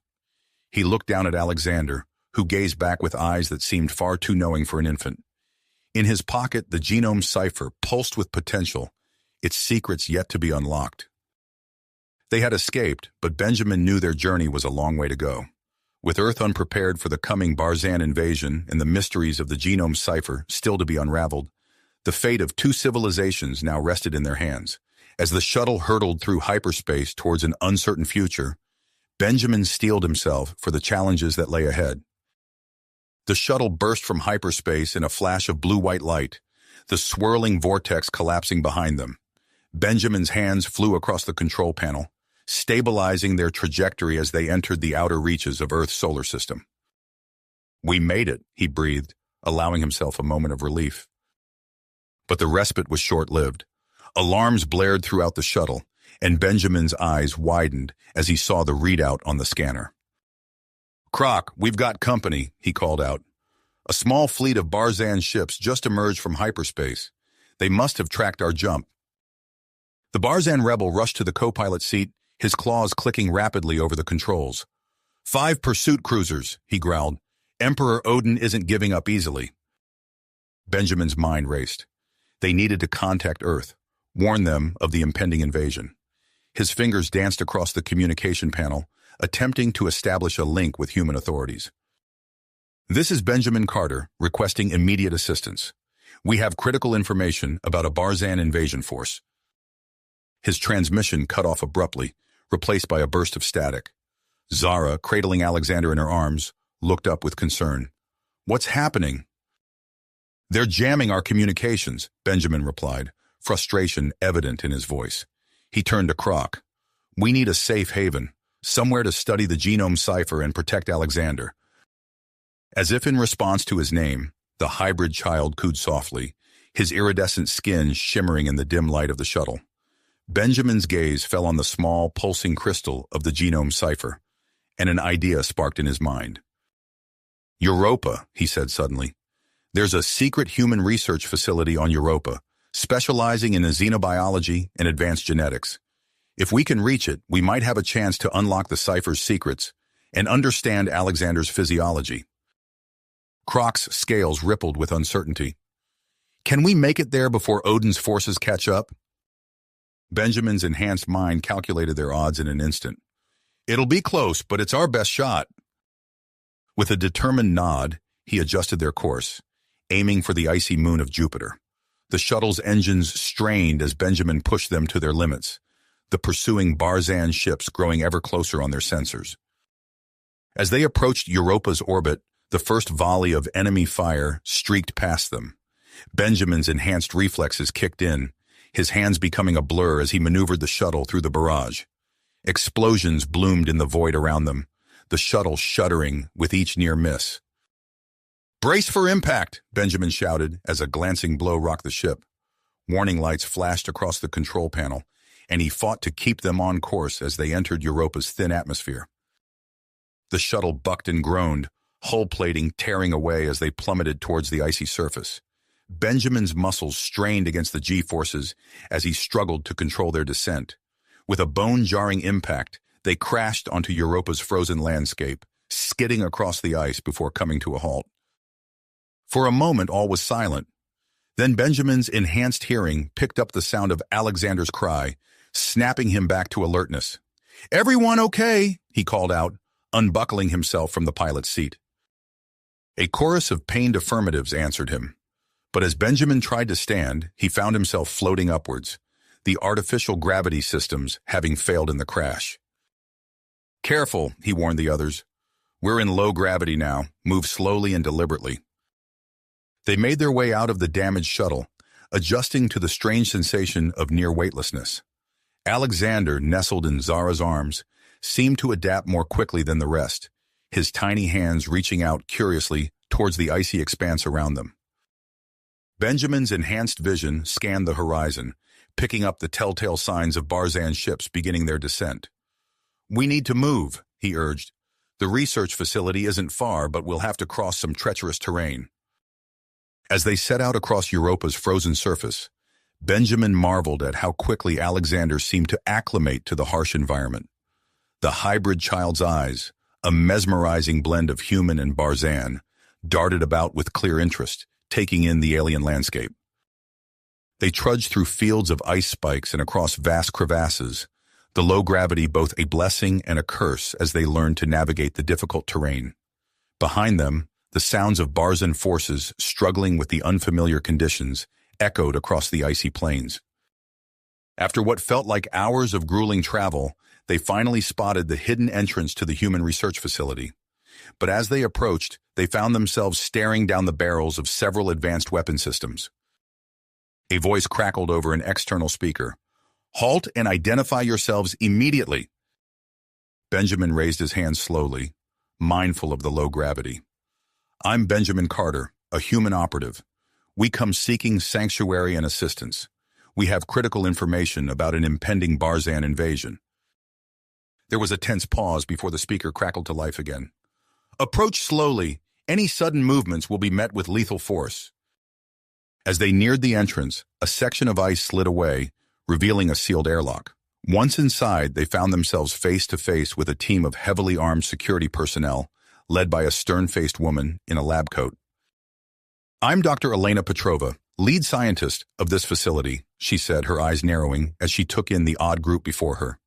He looked down at Alexander, who gazed back with eyes that seemed far too knowing for an infant. In his pocket, the genome cipher pulsed with potential, its secrets yet to be unlocked. They had escaped, but Benjamin knew their journey was a long way to go. With Earth unprepared for the coming Barzan invasion and the mysteries of the genome cipher still to be unraveled, the fate of two civilizations now rested in their hands. As the shuttle hurtled through hyperspace towards an uncertain future, Benjamin steeled himself for the challenges that lay ahead. The shuttle burst from hyperspace in a flash of blue-white light, the swirling vortex collapsing behind them. Benjamin's hands flew across the control panel, stabilizing their trajectory as they entered the outer reaches of Earth's solar system. "We made it," he breathed, allowing himself a moment of relief. But the respite was short-lived. Alarms blared throughout the shuttle, and Benjamin's eyes widened as he saw the readout on the scanner. "Croc, we've got company," he called out. "A small fleet of Barzan ships just emerged from hyperspace. They must have tracked our jump." The Barzan rebel rushed to the co-pilot seat, his claws clicking rapidly over the controls. "5 pursuit cruisers," he growled. "Emperor Odin isn't giving up easily." Benjamin's mind raced. They needed to contact Earth, warn them of the impending invasion. His fingers danced across the communication panel, attempting to establish a link with human authorities. "This is Benjamin Carter, requesting immediate assistance. We have critical information about a Barzan invasion force." His transmission cut off abruptly, replaced by a burst of static. Zara, cradling Alexander in her arms, looked up with concern. "What's happening?" "They're jamming our communications," Benjamin replied, frustration evident in his voice. He turned to Croc. "We need a safe haven, somewhere to study the genome cipher and protect Alexander." As if in response to his name, the hybrid child cooed softly, his iridescent skin shimmering in the dim light of the shuttle. Benjamin's gaze fell on the small, pulsing crystal of the genome cipher, and an idea sparked in his mind. "Europa," he said suddenly. "There's a secret human research facility on Europa, specializing in xenobiology and advanced genetics. If we can reach it, we might have a chance to unlock the cipher's secrets and understand Alexander's physiology." Croc's scales rippled with uncertainty. "Can we make it there before Odin's forces catch up?" Benjamin's enhanced mind calculated their odds in an instant. "It'll be close, but it's our best shot." With a determined nod, he adjusted their course, aiming for the icy moon of Jupiter. The shuttle's engines strained as Benjamin pushed them to their limits, the pursuing Barzan ships growing ever closer on their sensors. As they approached Europa's orbit, the first volley of enemy fire streaked past them. Benjamin's enhanced reflexes kicked in, his hands becoming a blur as he maneuvered the shuttle through the barrage. Explosions bloomed in the void around them, the shuttle shuddering with each near miss. "Brace for impact," Benjamin shouted as a glancing blow rocked the ship. Warning lights flashed across the control panel, and he fought to keep them on course as they entered Europa's thin atmosphere. The shuttle bucked and groaned, hull plating tearing away as they plummeted towards the icy surface. Benjamin's muscles strained against the G-forces as he struggled to control their descent. With a bone-jarring impact, they crashed onto Europa's frozen landscape, skidding across the ice before coming to a halt. For a moment, all was silent. Then Benjamin's enhanced hearing picked up the sound of Alexander's cry, snapping him back to alertness. "Everyone okay?" he called out, unbuckling himself from the pilot's seat. A chorus of pained affirmatives answered him. But as Benjamin tried to stand, he found himself floating upwards, the artificial gravity systems having failed in the crash. "Careful," he warned the others. "We're in low gravity now. Move slowly and deliberately." They made their way out of the damaged shuttle, adjusting to the strange sensation of near weightlessness. Alexander, nestled in Zara's arms, seemed to adapt more quickly than the rest, his tiny hands reaching out curiously towards the icy expanse around them. Benjamin's enhanced vision scanned the horizon, picking up the telltale signs of Barzan ships beginning their descent. "We need to move," he urged. "The research facility isn't far, but we'll have to cross some treacherous terrain." As they set out across Europa's frozen surface, Benjamin marveled at how quickly Alexander seemed to acclimate to the harsh environment. The hybrid child's eyes, a mesmerizing blend of human and Barzan, darted about with clear interest, taking in the alien landscape. They trudged through fields of ice spikes and across vast crevasses, the low gravity both a blessing and a curse as they learned to navigate the difficult terrain. Behind them, the sounds of Barzan forces struggling with the unfamiliar conditions echoed across the icy plains. After what felt like hours of grueling travel, they finally spotted the hidden entrance to the human research facility. But as they approached, they found themselves staring down the barrels of several advanced weapon systems. A voice crackled over an external speaker. "Halt and identify yourselves immediately," Benjamin raised his hand slowly, mindful of the low gravity. I'm Benjamin Carter, a human operative. We come seeking sanctuary and assistance. We have critical information about an impending Barzan invasion. There was a tense pause before the speaker crackled to life again. Approach slowly. Any sudden movements will be met with lethal force. As they neared the entrance, a section of ice slid away, revealing a sealed airlock. Once inside, they found themselves face to face with a team of heavily armed security personnel, led by a stern-faced woman in a lab coat. I'm Dr. Elena Petrova, lead scientist of this facility, she said, her eyes narrowing as she took in the odd group before her.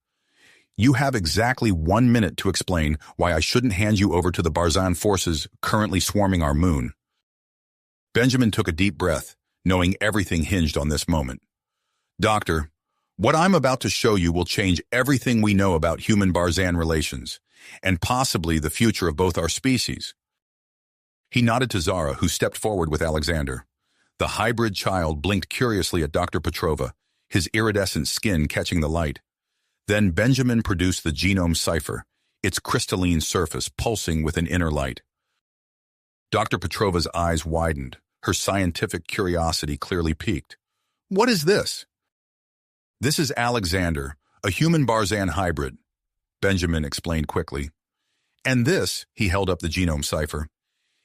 You have exactly 1 minute to explain why I shouldn't hand you over to the Barzan forces currently swarming our moon. Benjamin took a deep breath, knowing everything hinged on this moment. Doctor, what I'm about to show you will change everything we know about human-Barzan relations, and possibly the future of both our species. He nodded to Zara, who stepped forward with Alexander. The hybrid child blinked curiously at Dr. Petrova, his iridescent skin catching the light. Then Benjamin produced the genome cipher, its crystalline surface pulsing with an inner light. Dr. Petrova's eyes widened, her scientific curiosity clearly piqued. What is this? This is Alexander, a human-Barzan hybrid, Benjamin explained quickly. And this, he held up the genome cipher,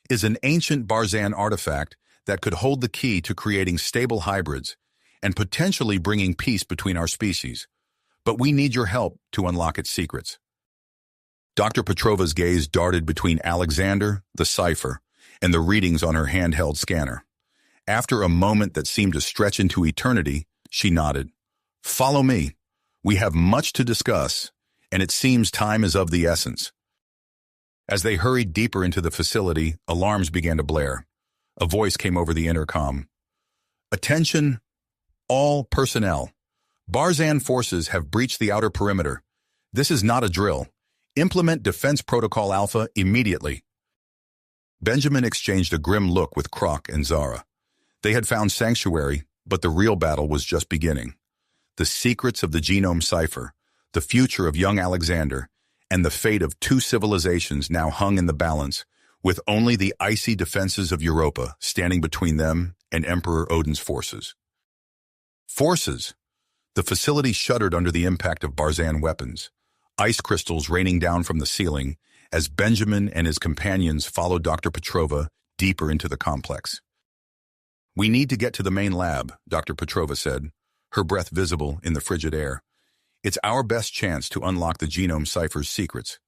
is an ancient Barzan artifact that could hold the key to creating stable hybrids and potentially bringing peace between our species. But we need your help to unlock its secrets. Dr. Petrova's gaze darted between Alexander, the cipher, and the readings on her handheld scanner. After a moment that seemed to stretch into eternity, she nodded. Follow me. We have much to discuss, and it seems time is of the essence. As they hurried deeper into the facility, alarms began to blare. A voice came over the intercom. Attention, all personnel. Barzan forces have breached the outer perimeter. This is not a drill. Implement Defense Protocol Alpha immediately. Benjamin exchanged a grim look with Croc and Zara. They had found sanctuary, but the real battle was just beginning. The secrets of the genome cipher, the future of young Alexander, and the fate of two civilizations now hung in the balance, with only the icy defenses of Europa standing between them and Emperor Odin's forces. Forces! The facility shuddered under the impact of Barzan weapons, ice crystals raining down from the ceiling as Benjamin and his companions followed Dr. Petrova deeper into the complex. We need to get to the main lab, Dr. Petrova said, her breath visible in the frigid air. It's our best chance to unlock the genome cipher's secrets.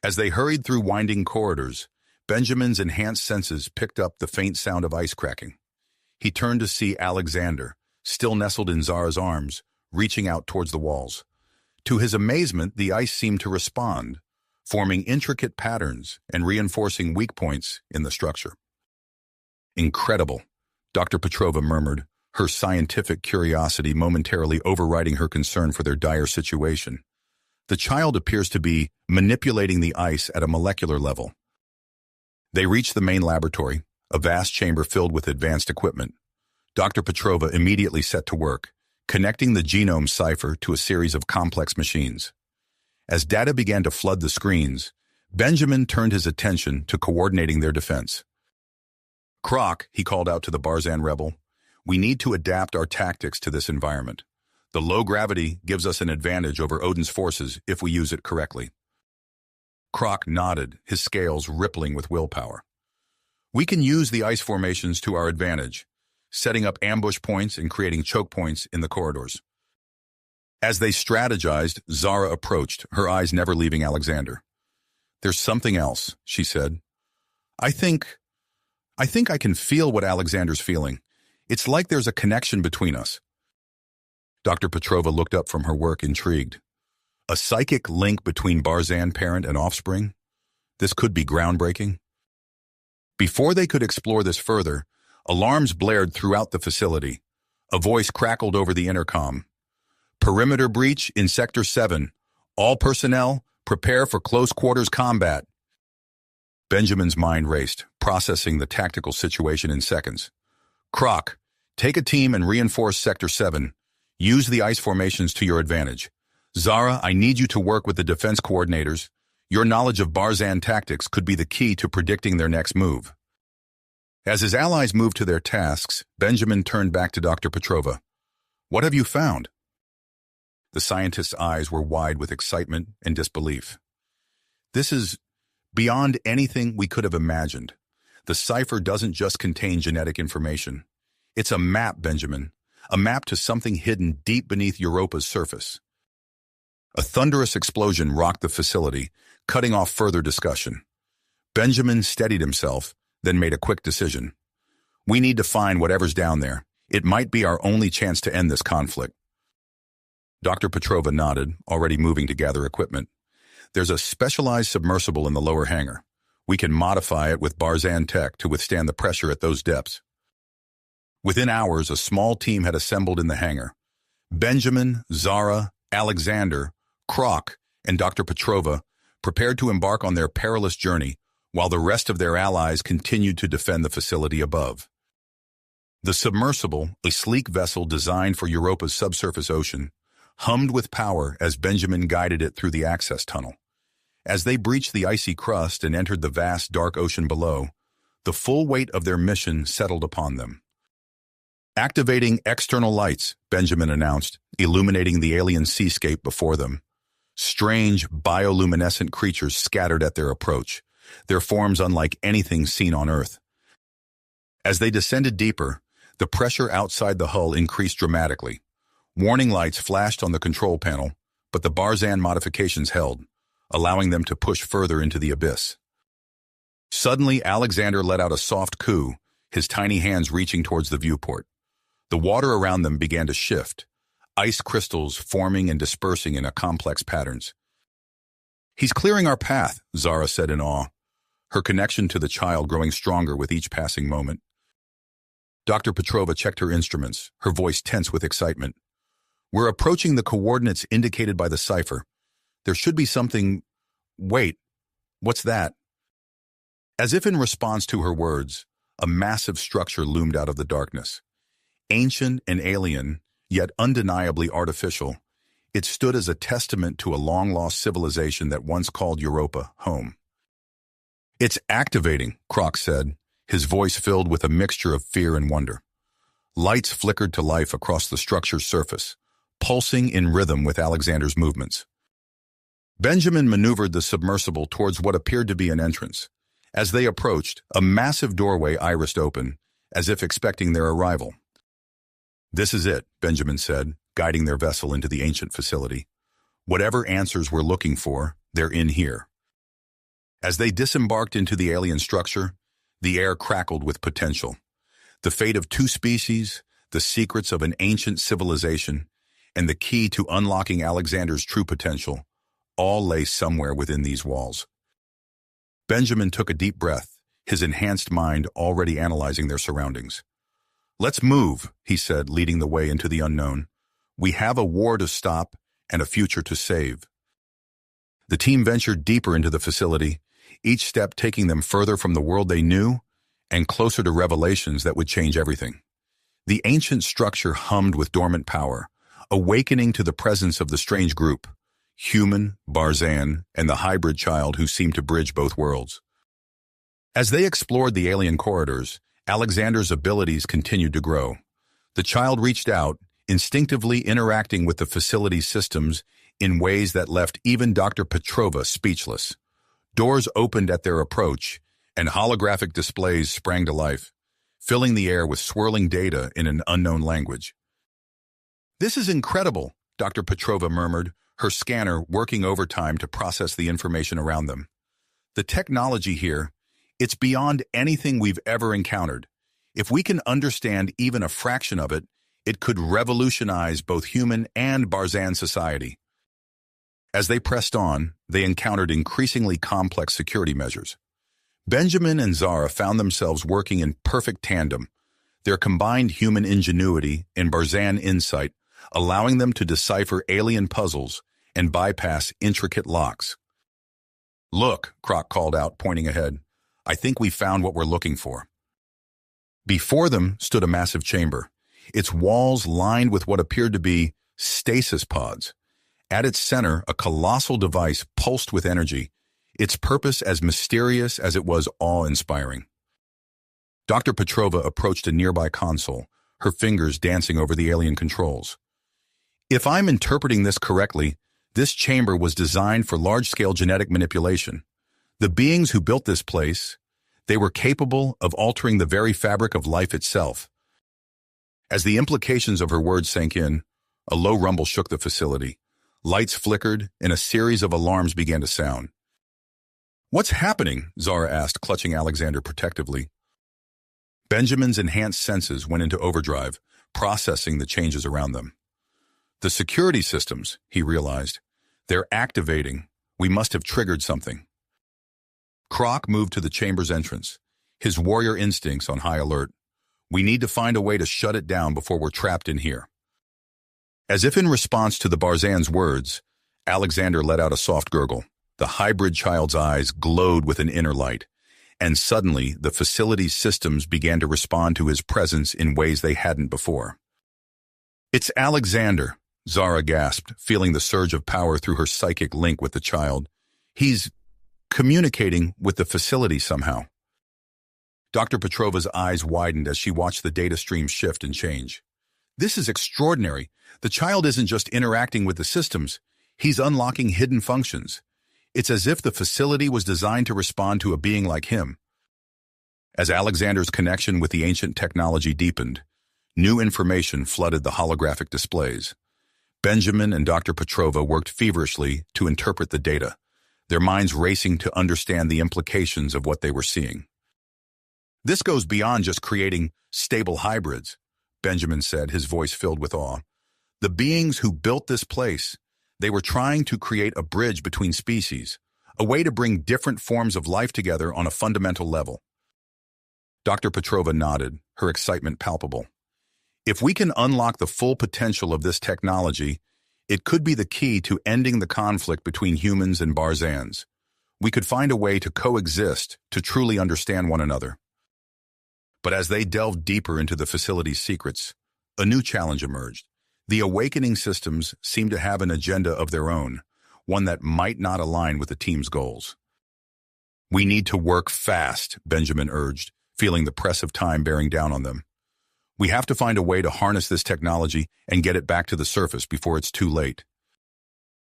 As they hurried through winding corridors, Benjamin's enhanced senses picked up the faint sound of ice cracking. He turned to see Alexander, still nestled in Zara's arms, reaching out towards the walls. To his amazement, the ice seemed to respond, forming intricate patterns and reinforcing weak points in the structure. Incredible, Dr. Petrova murmured, her scientific curiosity momentarily overriding her concern for their dire situation. The child appears to be manipulating the ice at a molecular level. They reached the main laboratory, a vast chamber filled with advanced equipment. Dr. Petrova immediately set to work, connecting the genome cipher to a series of complex machines. As data began to flood the screens, Benjamin turned his attention to coordinating their defense. Croc, he called out to the Barzan rebel, we need to adapt our tactics to this environment. The low gravity gives us an advantage over Odin's forces if we use it correctly. Croc nodded, his scales rippling with willpower. We can use the ice formations to our advantage, setting up ambush points and creating choke points in the corridors. As they strategized, Zara approached, her eyes never leaving Alexander. There's something else, she said. I think I can feel what Alexander's feeling. It's like there's a connection between us. Dr. Petrova looked up from her work, intrigued. A psychic link between Barzan parent and offspring? This could be groundbreaking. Before they could explore this further, alarms blared throughout the facility. A voice crackled over the intercom. Perimeter breach in Sector 7. All personnel, prepare for close quarters combat. Benjamin's mind raced, processing the tactical situation in seconds. Croc, take a team and reinforce Sector 7. Use the ice formations to your advantage. Zara, I need you to work with the defense coordinators. Your knowledge of Barzan tactics could be the key to predicting their next move. As his allies moved to their tasks, Benjamin turned back to Dr. Petrova. What have you found? The scientist's eyes were wide with excitement and disbelief. This is beyond anything we could have imagined. The cipher doesn't just contain genetic information. It's a map, Benjamin. A map to something hidden deep beneath Europa's surface. A thunderous explosion rocked the facility, cutting off further discussion. Benjamin steadied himself, then made a quick decision. We need to find whatever's down there. It might be our only chance to end this conflict. Dr. Petrova nodded, already moving to gather equipment. There's a specialized submersible in the lower hangar. We can modify it with Barzan tech to withstand the pressure at those depths. Within hours, a small team had assembled in the hangar. Benjamin, Zara, Alexander, Kroc, and Dr. Petrova prepared to embark on their perilous journey, while the rest of their allies continued to defend the facility above. The submersible, a sleek vessel designed for Europa's subsurface ocean, hummed with power as Benjamin guided it through the access tunnel. As they breached the icy crust and entered the vast, dark ocean below, the full weight of their mission settled upon them. Activating external lights, Benjamin announced, illuminating the alien seascape before them. Strange, bioluminescent creatures scattered at their approach, their forms unlike anything seen on Earth. As they descended deeper, the pressure outside the hull increased dramatically. Warning lights flashed on the control panel, but the Barzan modifications held, allowing them to push further into the abyss. Suddenly, Alexander let out a soft coo, his tiny hands reaching towards the viewport. The water around them began to shift, ice crystals forming and dispersing in complex patterns. He's clearing our path, Zara said in awe, her connection to the child growing stronger with each passing moment. Dr. Petrova checked her instruments, her voice tense with excitement. We're approaching the coordinates indicated by the cipher. There should be something... Wait, what's that? As if in response to her words, a massive structure loomed out of the darkness. Ancient and alien, yet undeniably artificial, it stood as a testament to a long-lost civilization that once called Europa home. It's activating, Kroc said, his voice filled with a mixture of fear and wonder. Lights flickered to life across the structure's surface, pulsing in rhythm with Alexander's movements. Benjamin maneuvered the submersible towards what appeared to be an entrance. As they approached, a massive doorway irised open, as if expecting their arrival. This is it, Benjamin said, guiding their vessel into the ancient facility. Whatever answers we're looking for, they're in here. As they disembarked into the alien structure, the air crackled with potential. The fate of two species, the secrets of an ancient civilization, and the key to unlocking Alexander's true potential, all lay somewhere within these walls. Benjamin took a deep breath, his enhanced mind already analyzing their surroundings. Let's move, he said, leading the way into the unknown. We have a war to stop and a future to save. The team ventured deeper into the facility, each step taking them further from the world they knew and closer to revelations that would change everything. The ancient structure hummed with dormant power, awakening to the presence of the strange group, human, Barzan, and the hybrid child who seemed to bridge both worlds. As they explored the alien corridors, Alexander's abilities continued to grow. The child reached out, instinctively interacting with the facility's systems in ways that left even Dr. Petrova speechless. Doors opened at their approach, and holographic displays sprang to life, filling the air with swirling data in an unknown language. This is incredible, Dr. Petrova murmured, her scanner working overtime to process the information around them. The technology here, it's beyond anything we've ever encountered. If we can understand even a fraction of it, it could revolutionize both human and Barzan society. As they pressed on, they encountered increasingly complex security measures. Benjamin and Zara found themselves working in perfect tandem, their combined human ingenuity and Barzan insight allowing them to decipher alien puzzles and bypass intricate locks. Look, Kroc called out, pointing ahead. I think we found what we're looking for. Before them stood a massive chamber, its walls lined with what appeared to be stasis pods. At its center, a colossal device pulsed with energy, its purpose as mysterious as it was awe-inspiring. Dr. Petrova approached a nearby console, her fingers dancing over the alien controls. If I'm interpreting this correctly, this chamber was designed for large-scale genetic manipulation. The beings who built this place, they were capable of altering the very fabric of life itself. As the implications of her words sank in, a low rumble shook the facility. Lights flickered, and a series of alarms began to sound. "What's happening?" Zara asked, clutching Alexander protectively. Benjamin's enhanced senses went into overdrive, processing the changes around them. "The security systems," he realized. "They're activating. We must have triggered something." Croc moved to the chamber's entrance, his warrior instincts on high alert. "We need to find a way to shut it down before we're trapped in here." As if in response to the Barzan's words, Alexander let out a soft gurgle. The hybrid child's eyes glowed with an inner light, and suddenly the facility's systems began to respond to his presence in ways they hadn't before. "It's Alexander," Zara gasped, feeling the surge of power through her psychic link with the child. "He's communicating with the facility somehow." Dr. Petrova's eyes widened as she watched the data stream shift and change. "This is extraordinary. The child isn't just interacting with the systems, he's unlocking hidden functions. It's as if the facility was designed to respond to a being like him." As Alexander's connection with the ancient technology deepened, new information flooded the holographic displays. Benjamin and Dr. Petrova worked feverishly to interpret the data, their minds racing to understand the implications of what they were seeing. "This goes beyond just creating stable hybrids," Benjamin said, his voice filled with awe. "The beings who built this place, they were trying to create a bridge between species, a way to bring different forms of life together on a fundamental level." Dr. Petrova nodded, her excitement palpable. "If we can unlock the full potential of this technology, it could be the key to ending the conflict between humans and Barzans. We could find a way to coexist, to truly understand one another." But as they delved deeper into the facility's secrets, a new challenge emerged. The awakening systems seemed to have an agenda of their own, one that might not align with the team's goals. "We need to work fast," Benjamin urged, feeling the press of time bearing down on them. "We have to find a way to harness this technology and get it back to the surface before it's too late."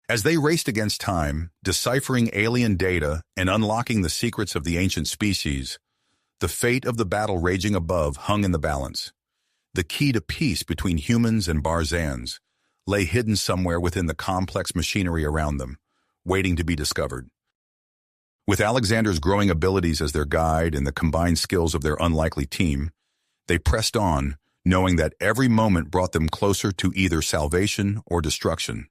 As they raced against time, deciphering alien data and unlocking the secrets of the ancient species, the fate of the battle raging above hung in the balance. The key to peace between humans and Barzans lay hidden somewhere within the complex machinery around them, waiting to be discovered. With Alexander's growing abilities as their guide and the combined skills of their unlikely team, they pressed on, knowing that every moment brought them closer to either salvation or destruction.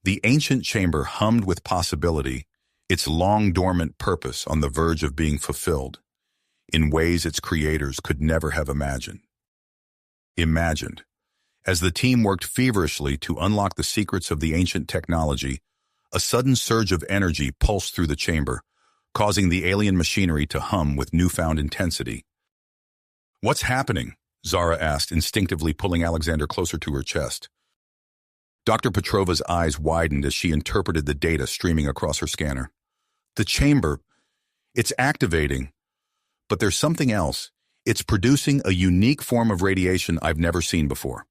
The ancient chamber hummed with possibility, its long-dormant purpose on the verge of being fulfilled, in ways its creators could never have imagined. As the team worked feverishly to unlock the secrets of the ancient technology, a sudden surge of energy pulsed through the chamber, causing the alien machinery to hum with newfound intensity. "What's happening?" Zara asked, instinctively pulling Alexander closer to her chest. Dr. Petrova's eyes widened as she interpreted the data streaming across her scanner. "The chamber, it's activating, but there's something else. It's producing a unique form of radiation I've never seen before."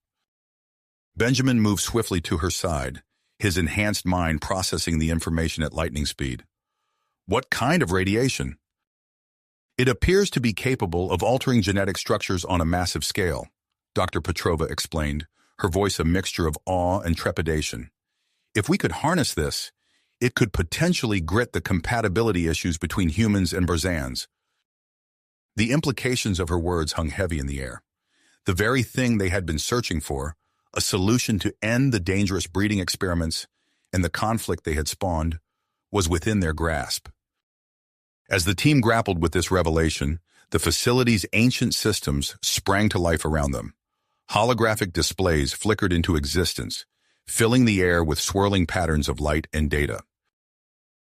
Benjamin moved swiftly to her side, his enhanced mind processing the information at lightning speed. "What kind of radiation?" "It appears to be capable of altering genetic structures on a massive scale," Dr. Petrova explained, her voice a mixture of awe and trepidation. "If we could harness this, it could potentially grit the compatibility issues between humans and Barzans." The implications of her words hung heavy in the air. The very thing they had been searching for, a solution to end the dangerous breeding experiments and the conflict they had spawned, was within their grasp. As the team grappled with this revelation, the facility's ancient systems sprang to life around them. Holographic displays flickered into existence, filling the air with swirling patterns of light and data.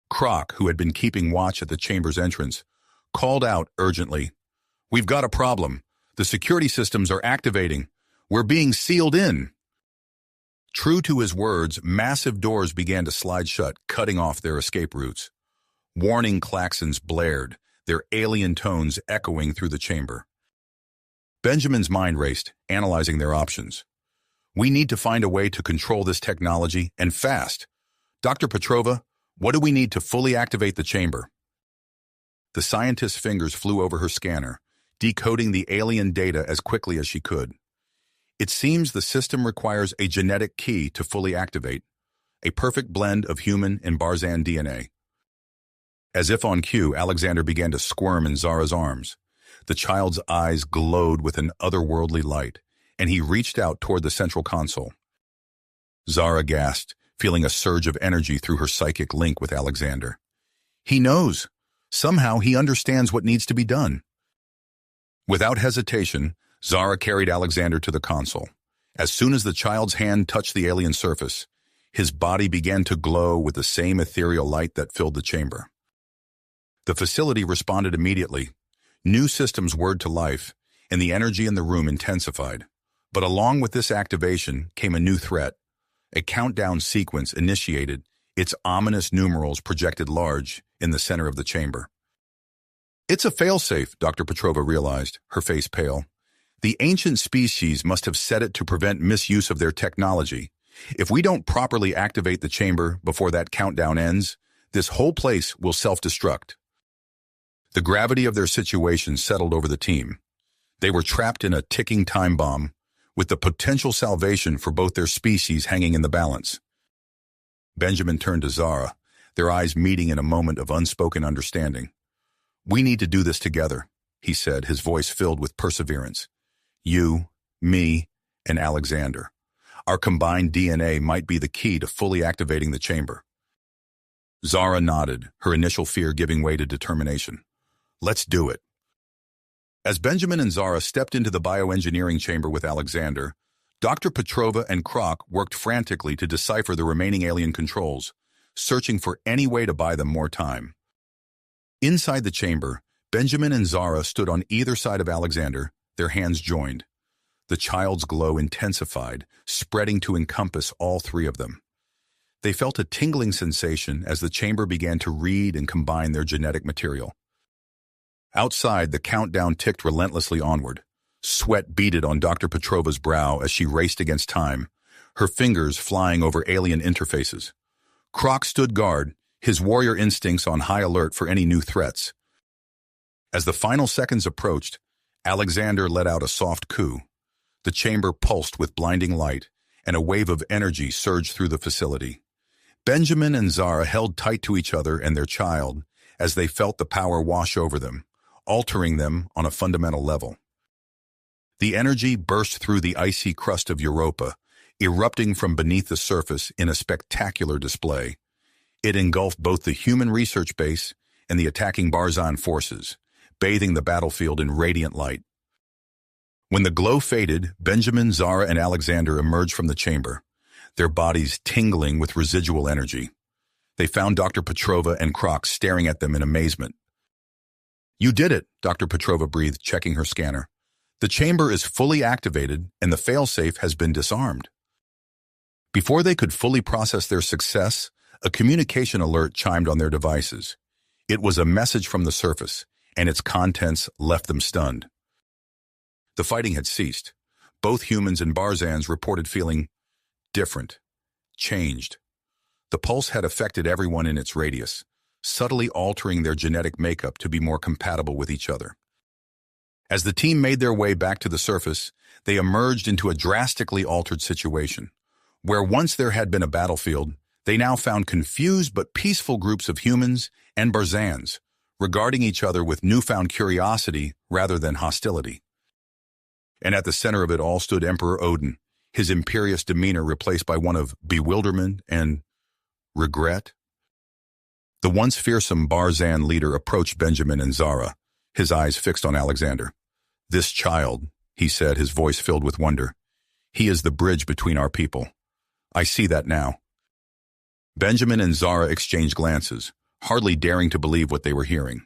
Croc, who had been keeping watch at the chamber's entrance, called out urgently, "We've got a problem. The security systems are activating. We're being sealed in." True to his words, massive doors began to slide shut, cutting off their escape routes. Warning klaxons blared, their alien tones echoing through the chamber. Benjamin's mind raced, analyzing their options. We need to find a way to control this technology, and fast. Dr. Petrova, what do we need to fully activate the chamber? The scientist's fingers flew over her scanner, decoding the alien data as quickly as she could. It seems the system requires a genetic key to fully activate, a perfect blend of human and Barzan DNA. As if on cue, Alexander began to squirm in Zara's arms. The child's eyes glowed with an otherworldly light, and he reached out toward the central console. Zara gasped, feeling a surge of energy through her psychic link with Alexander. He knows. Somehow he understands what needs to be done. Without hesitation, Zara carried Alexander to the console. As soon as the child's hand touched the alien surface, his body began to glow with the same ethereal light that filled the chamber. The facility responded immediately. New systems whirred to life, and the energy in the room intensified. But along with this activation came a new threat. A countdown sequence initiated, its ominous numerals projected large in the center of the chamber. It's a failsafe, Dr. Petrova realized, her face pale. The ancient species must have set it to prevent misuse of their technology. If we don't properly activate the chamber before that countdown ends, this whole place will self-destruct. The gravity of their situation settled over the team. They were trapped in a ticking time bomb, with the potential salvation for both their species hanging in the balance. Benjamin turned to Zara, their eyes meeting in a moment of unspoken understanding. We need to do this together, he said, his voice filled with perseverance. You, me, and Alexander. Our combined DNA might be the key to fully activating the chamber. Zara nodded, her initial fear giving way to determination. Let's do it. As Benjamin and Zara stepped into the bioengineering chamber with Alexander, Dr. Petrova and Kroc worked frantically to decipher the remaining alien controls, searching for any way to buy them more time. Inside the chamber, Benjamin and Zara stood on either side of Alexander, their hands joined. The child's glow intensified, spreading to encompass all three of them. They felt a tingling sensation as the chamber began to read and combine their genetic material. Outside, the countdown ticked relentlessly onward. Sweat beaded on Dr. Petrova's brow as she raced against time, her fingers flying over alien interfaces. Kroc stood guard, his warrior instincts on high alert for any new threats. As the final seconds approached, Alexander let out a soft coo. The chamber pulsed with blinding light, and a wave of energy surged through the facility. Benjamin and Zara held tight to each other and their child as they felt the power wash over them, altering them on a fundamental level. The energy burst through the icy crust of Europa, erupting from beneath the surface in a spectacular display. It engulfed both the human research base and the attacking Barzan forces, bathing the battlefield in radiant light. When the glow faded, Benjamin, Zara, and Alexander emerged from the chamber, their bodies tingling with residual energy. They found Dr. Petrova and Kroc staring at them in amazement. You did it, Dr. Petrova breathed, checking her scanner. The chamber is fully activated and the failsafe has been disarmed. Before they could fully process their success, a communication alert chimed on their devices. It was a message from the surface, and its contents left them stunned. The fighting had ceased. Both humans and Barzans reported feeling different, changed. The pulse had affected everyone in its radius, subtly altering their genetic makeup to be more compatible with each other. As the team made their way back to the surface, they emerged into a drastically altered situation. Where once there had been a battlefield, they now found confused but peaceful groups of humans and Barzans, regarding each other with newfound curiosity rather than hostility. And at the center of it all stood Emperor Odin, his imperious demeanor replaced by one of bewilderment and regret. The once fearsome Barzan leader approached Benjamin and Zara, his eyes fixed on Alexander. This child, he said, his voice filled with wonder. He is the bridge between our people. I see that now. Benjamin and Zara exchanged glances, hardly daring to believe what they were hearing.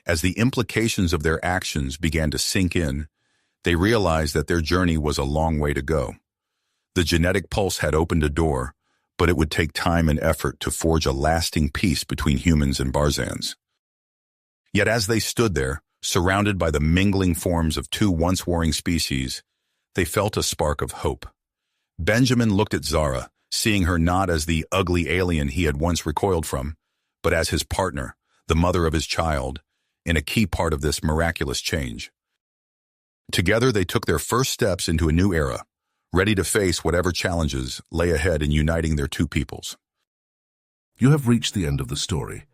As the implications of their actions began to sink in, they realized that their journey was a long way to go. The genetic pulse had opened a door, but it would take time and effort to forge a lasting peace between humans and Barzans. Yet as they stood there, surrounded by the mingling forms of two once warring species, they felt a spark of hope. Benjamin looked at Zara, seeing her not as the ugly alien he had once recoiled from, but as his partner, the mother of his child, in a key part of this miraculous change. Together they took their first steps into a new era, ready to face whatever challenges lay ahead in uniting their two peoples. You have reached the end of the story.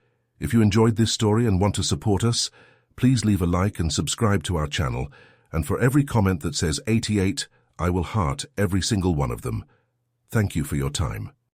If you enjoyed this story and want to support us, please leave a like and subscribe to our channel, and for every comment that says 88, I will heart every single one of them. Thank you for your time.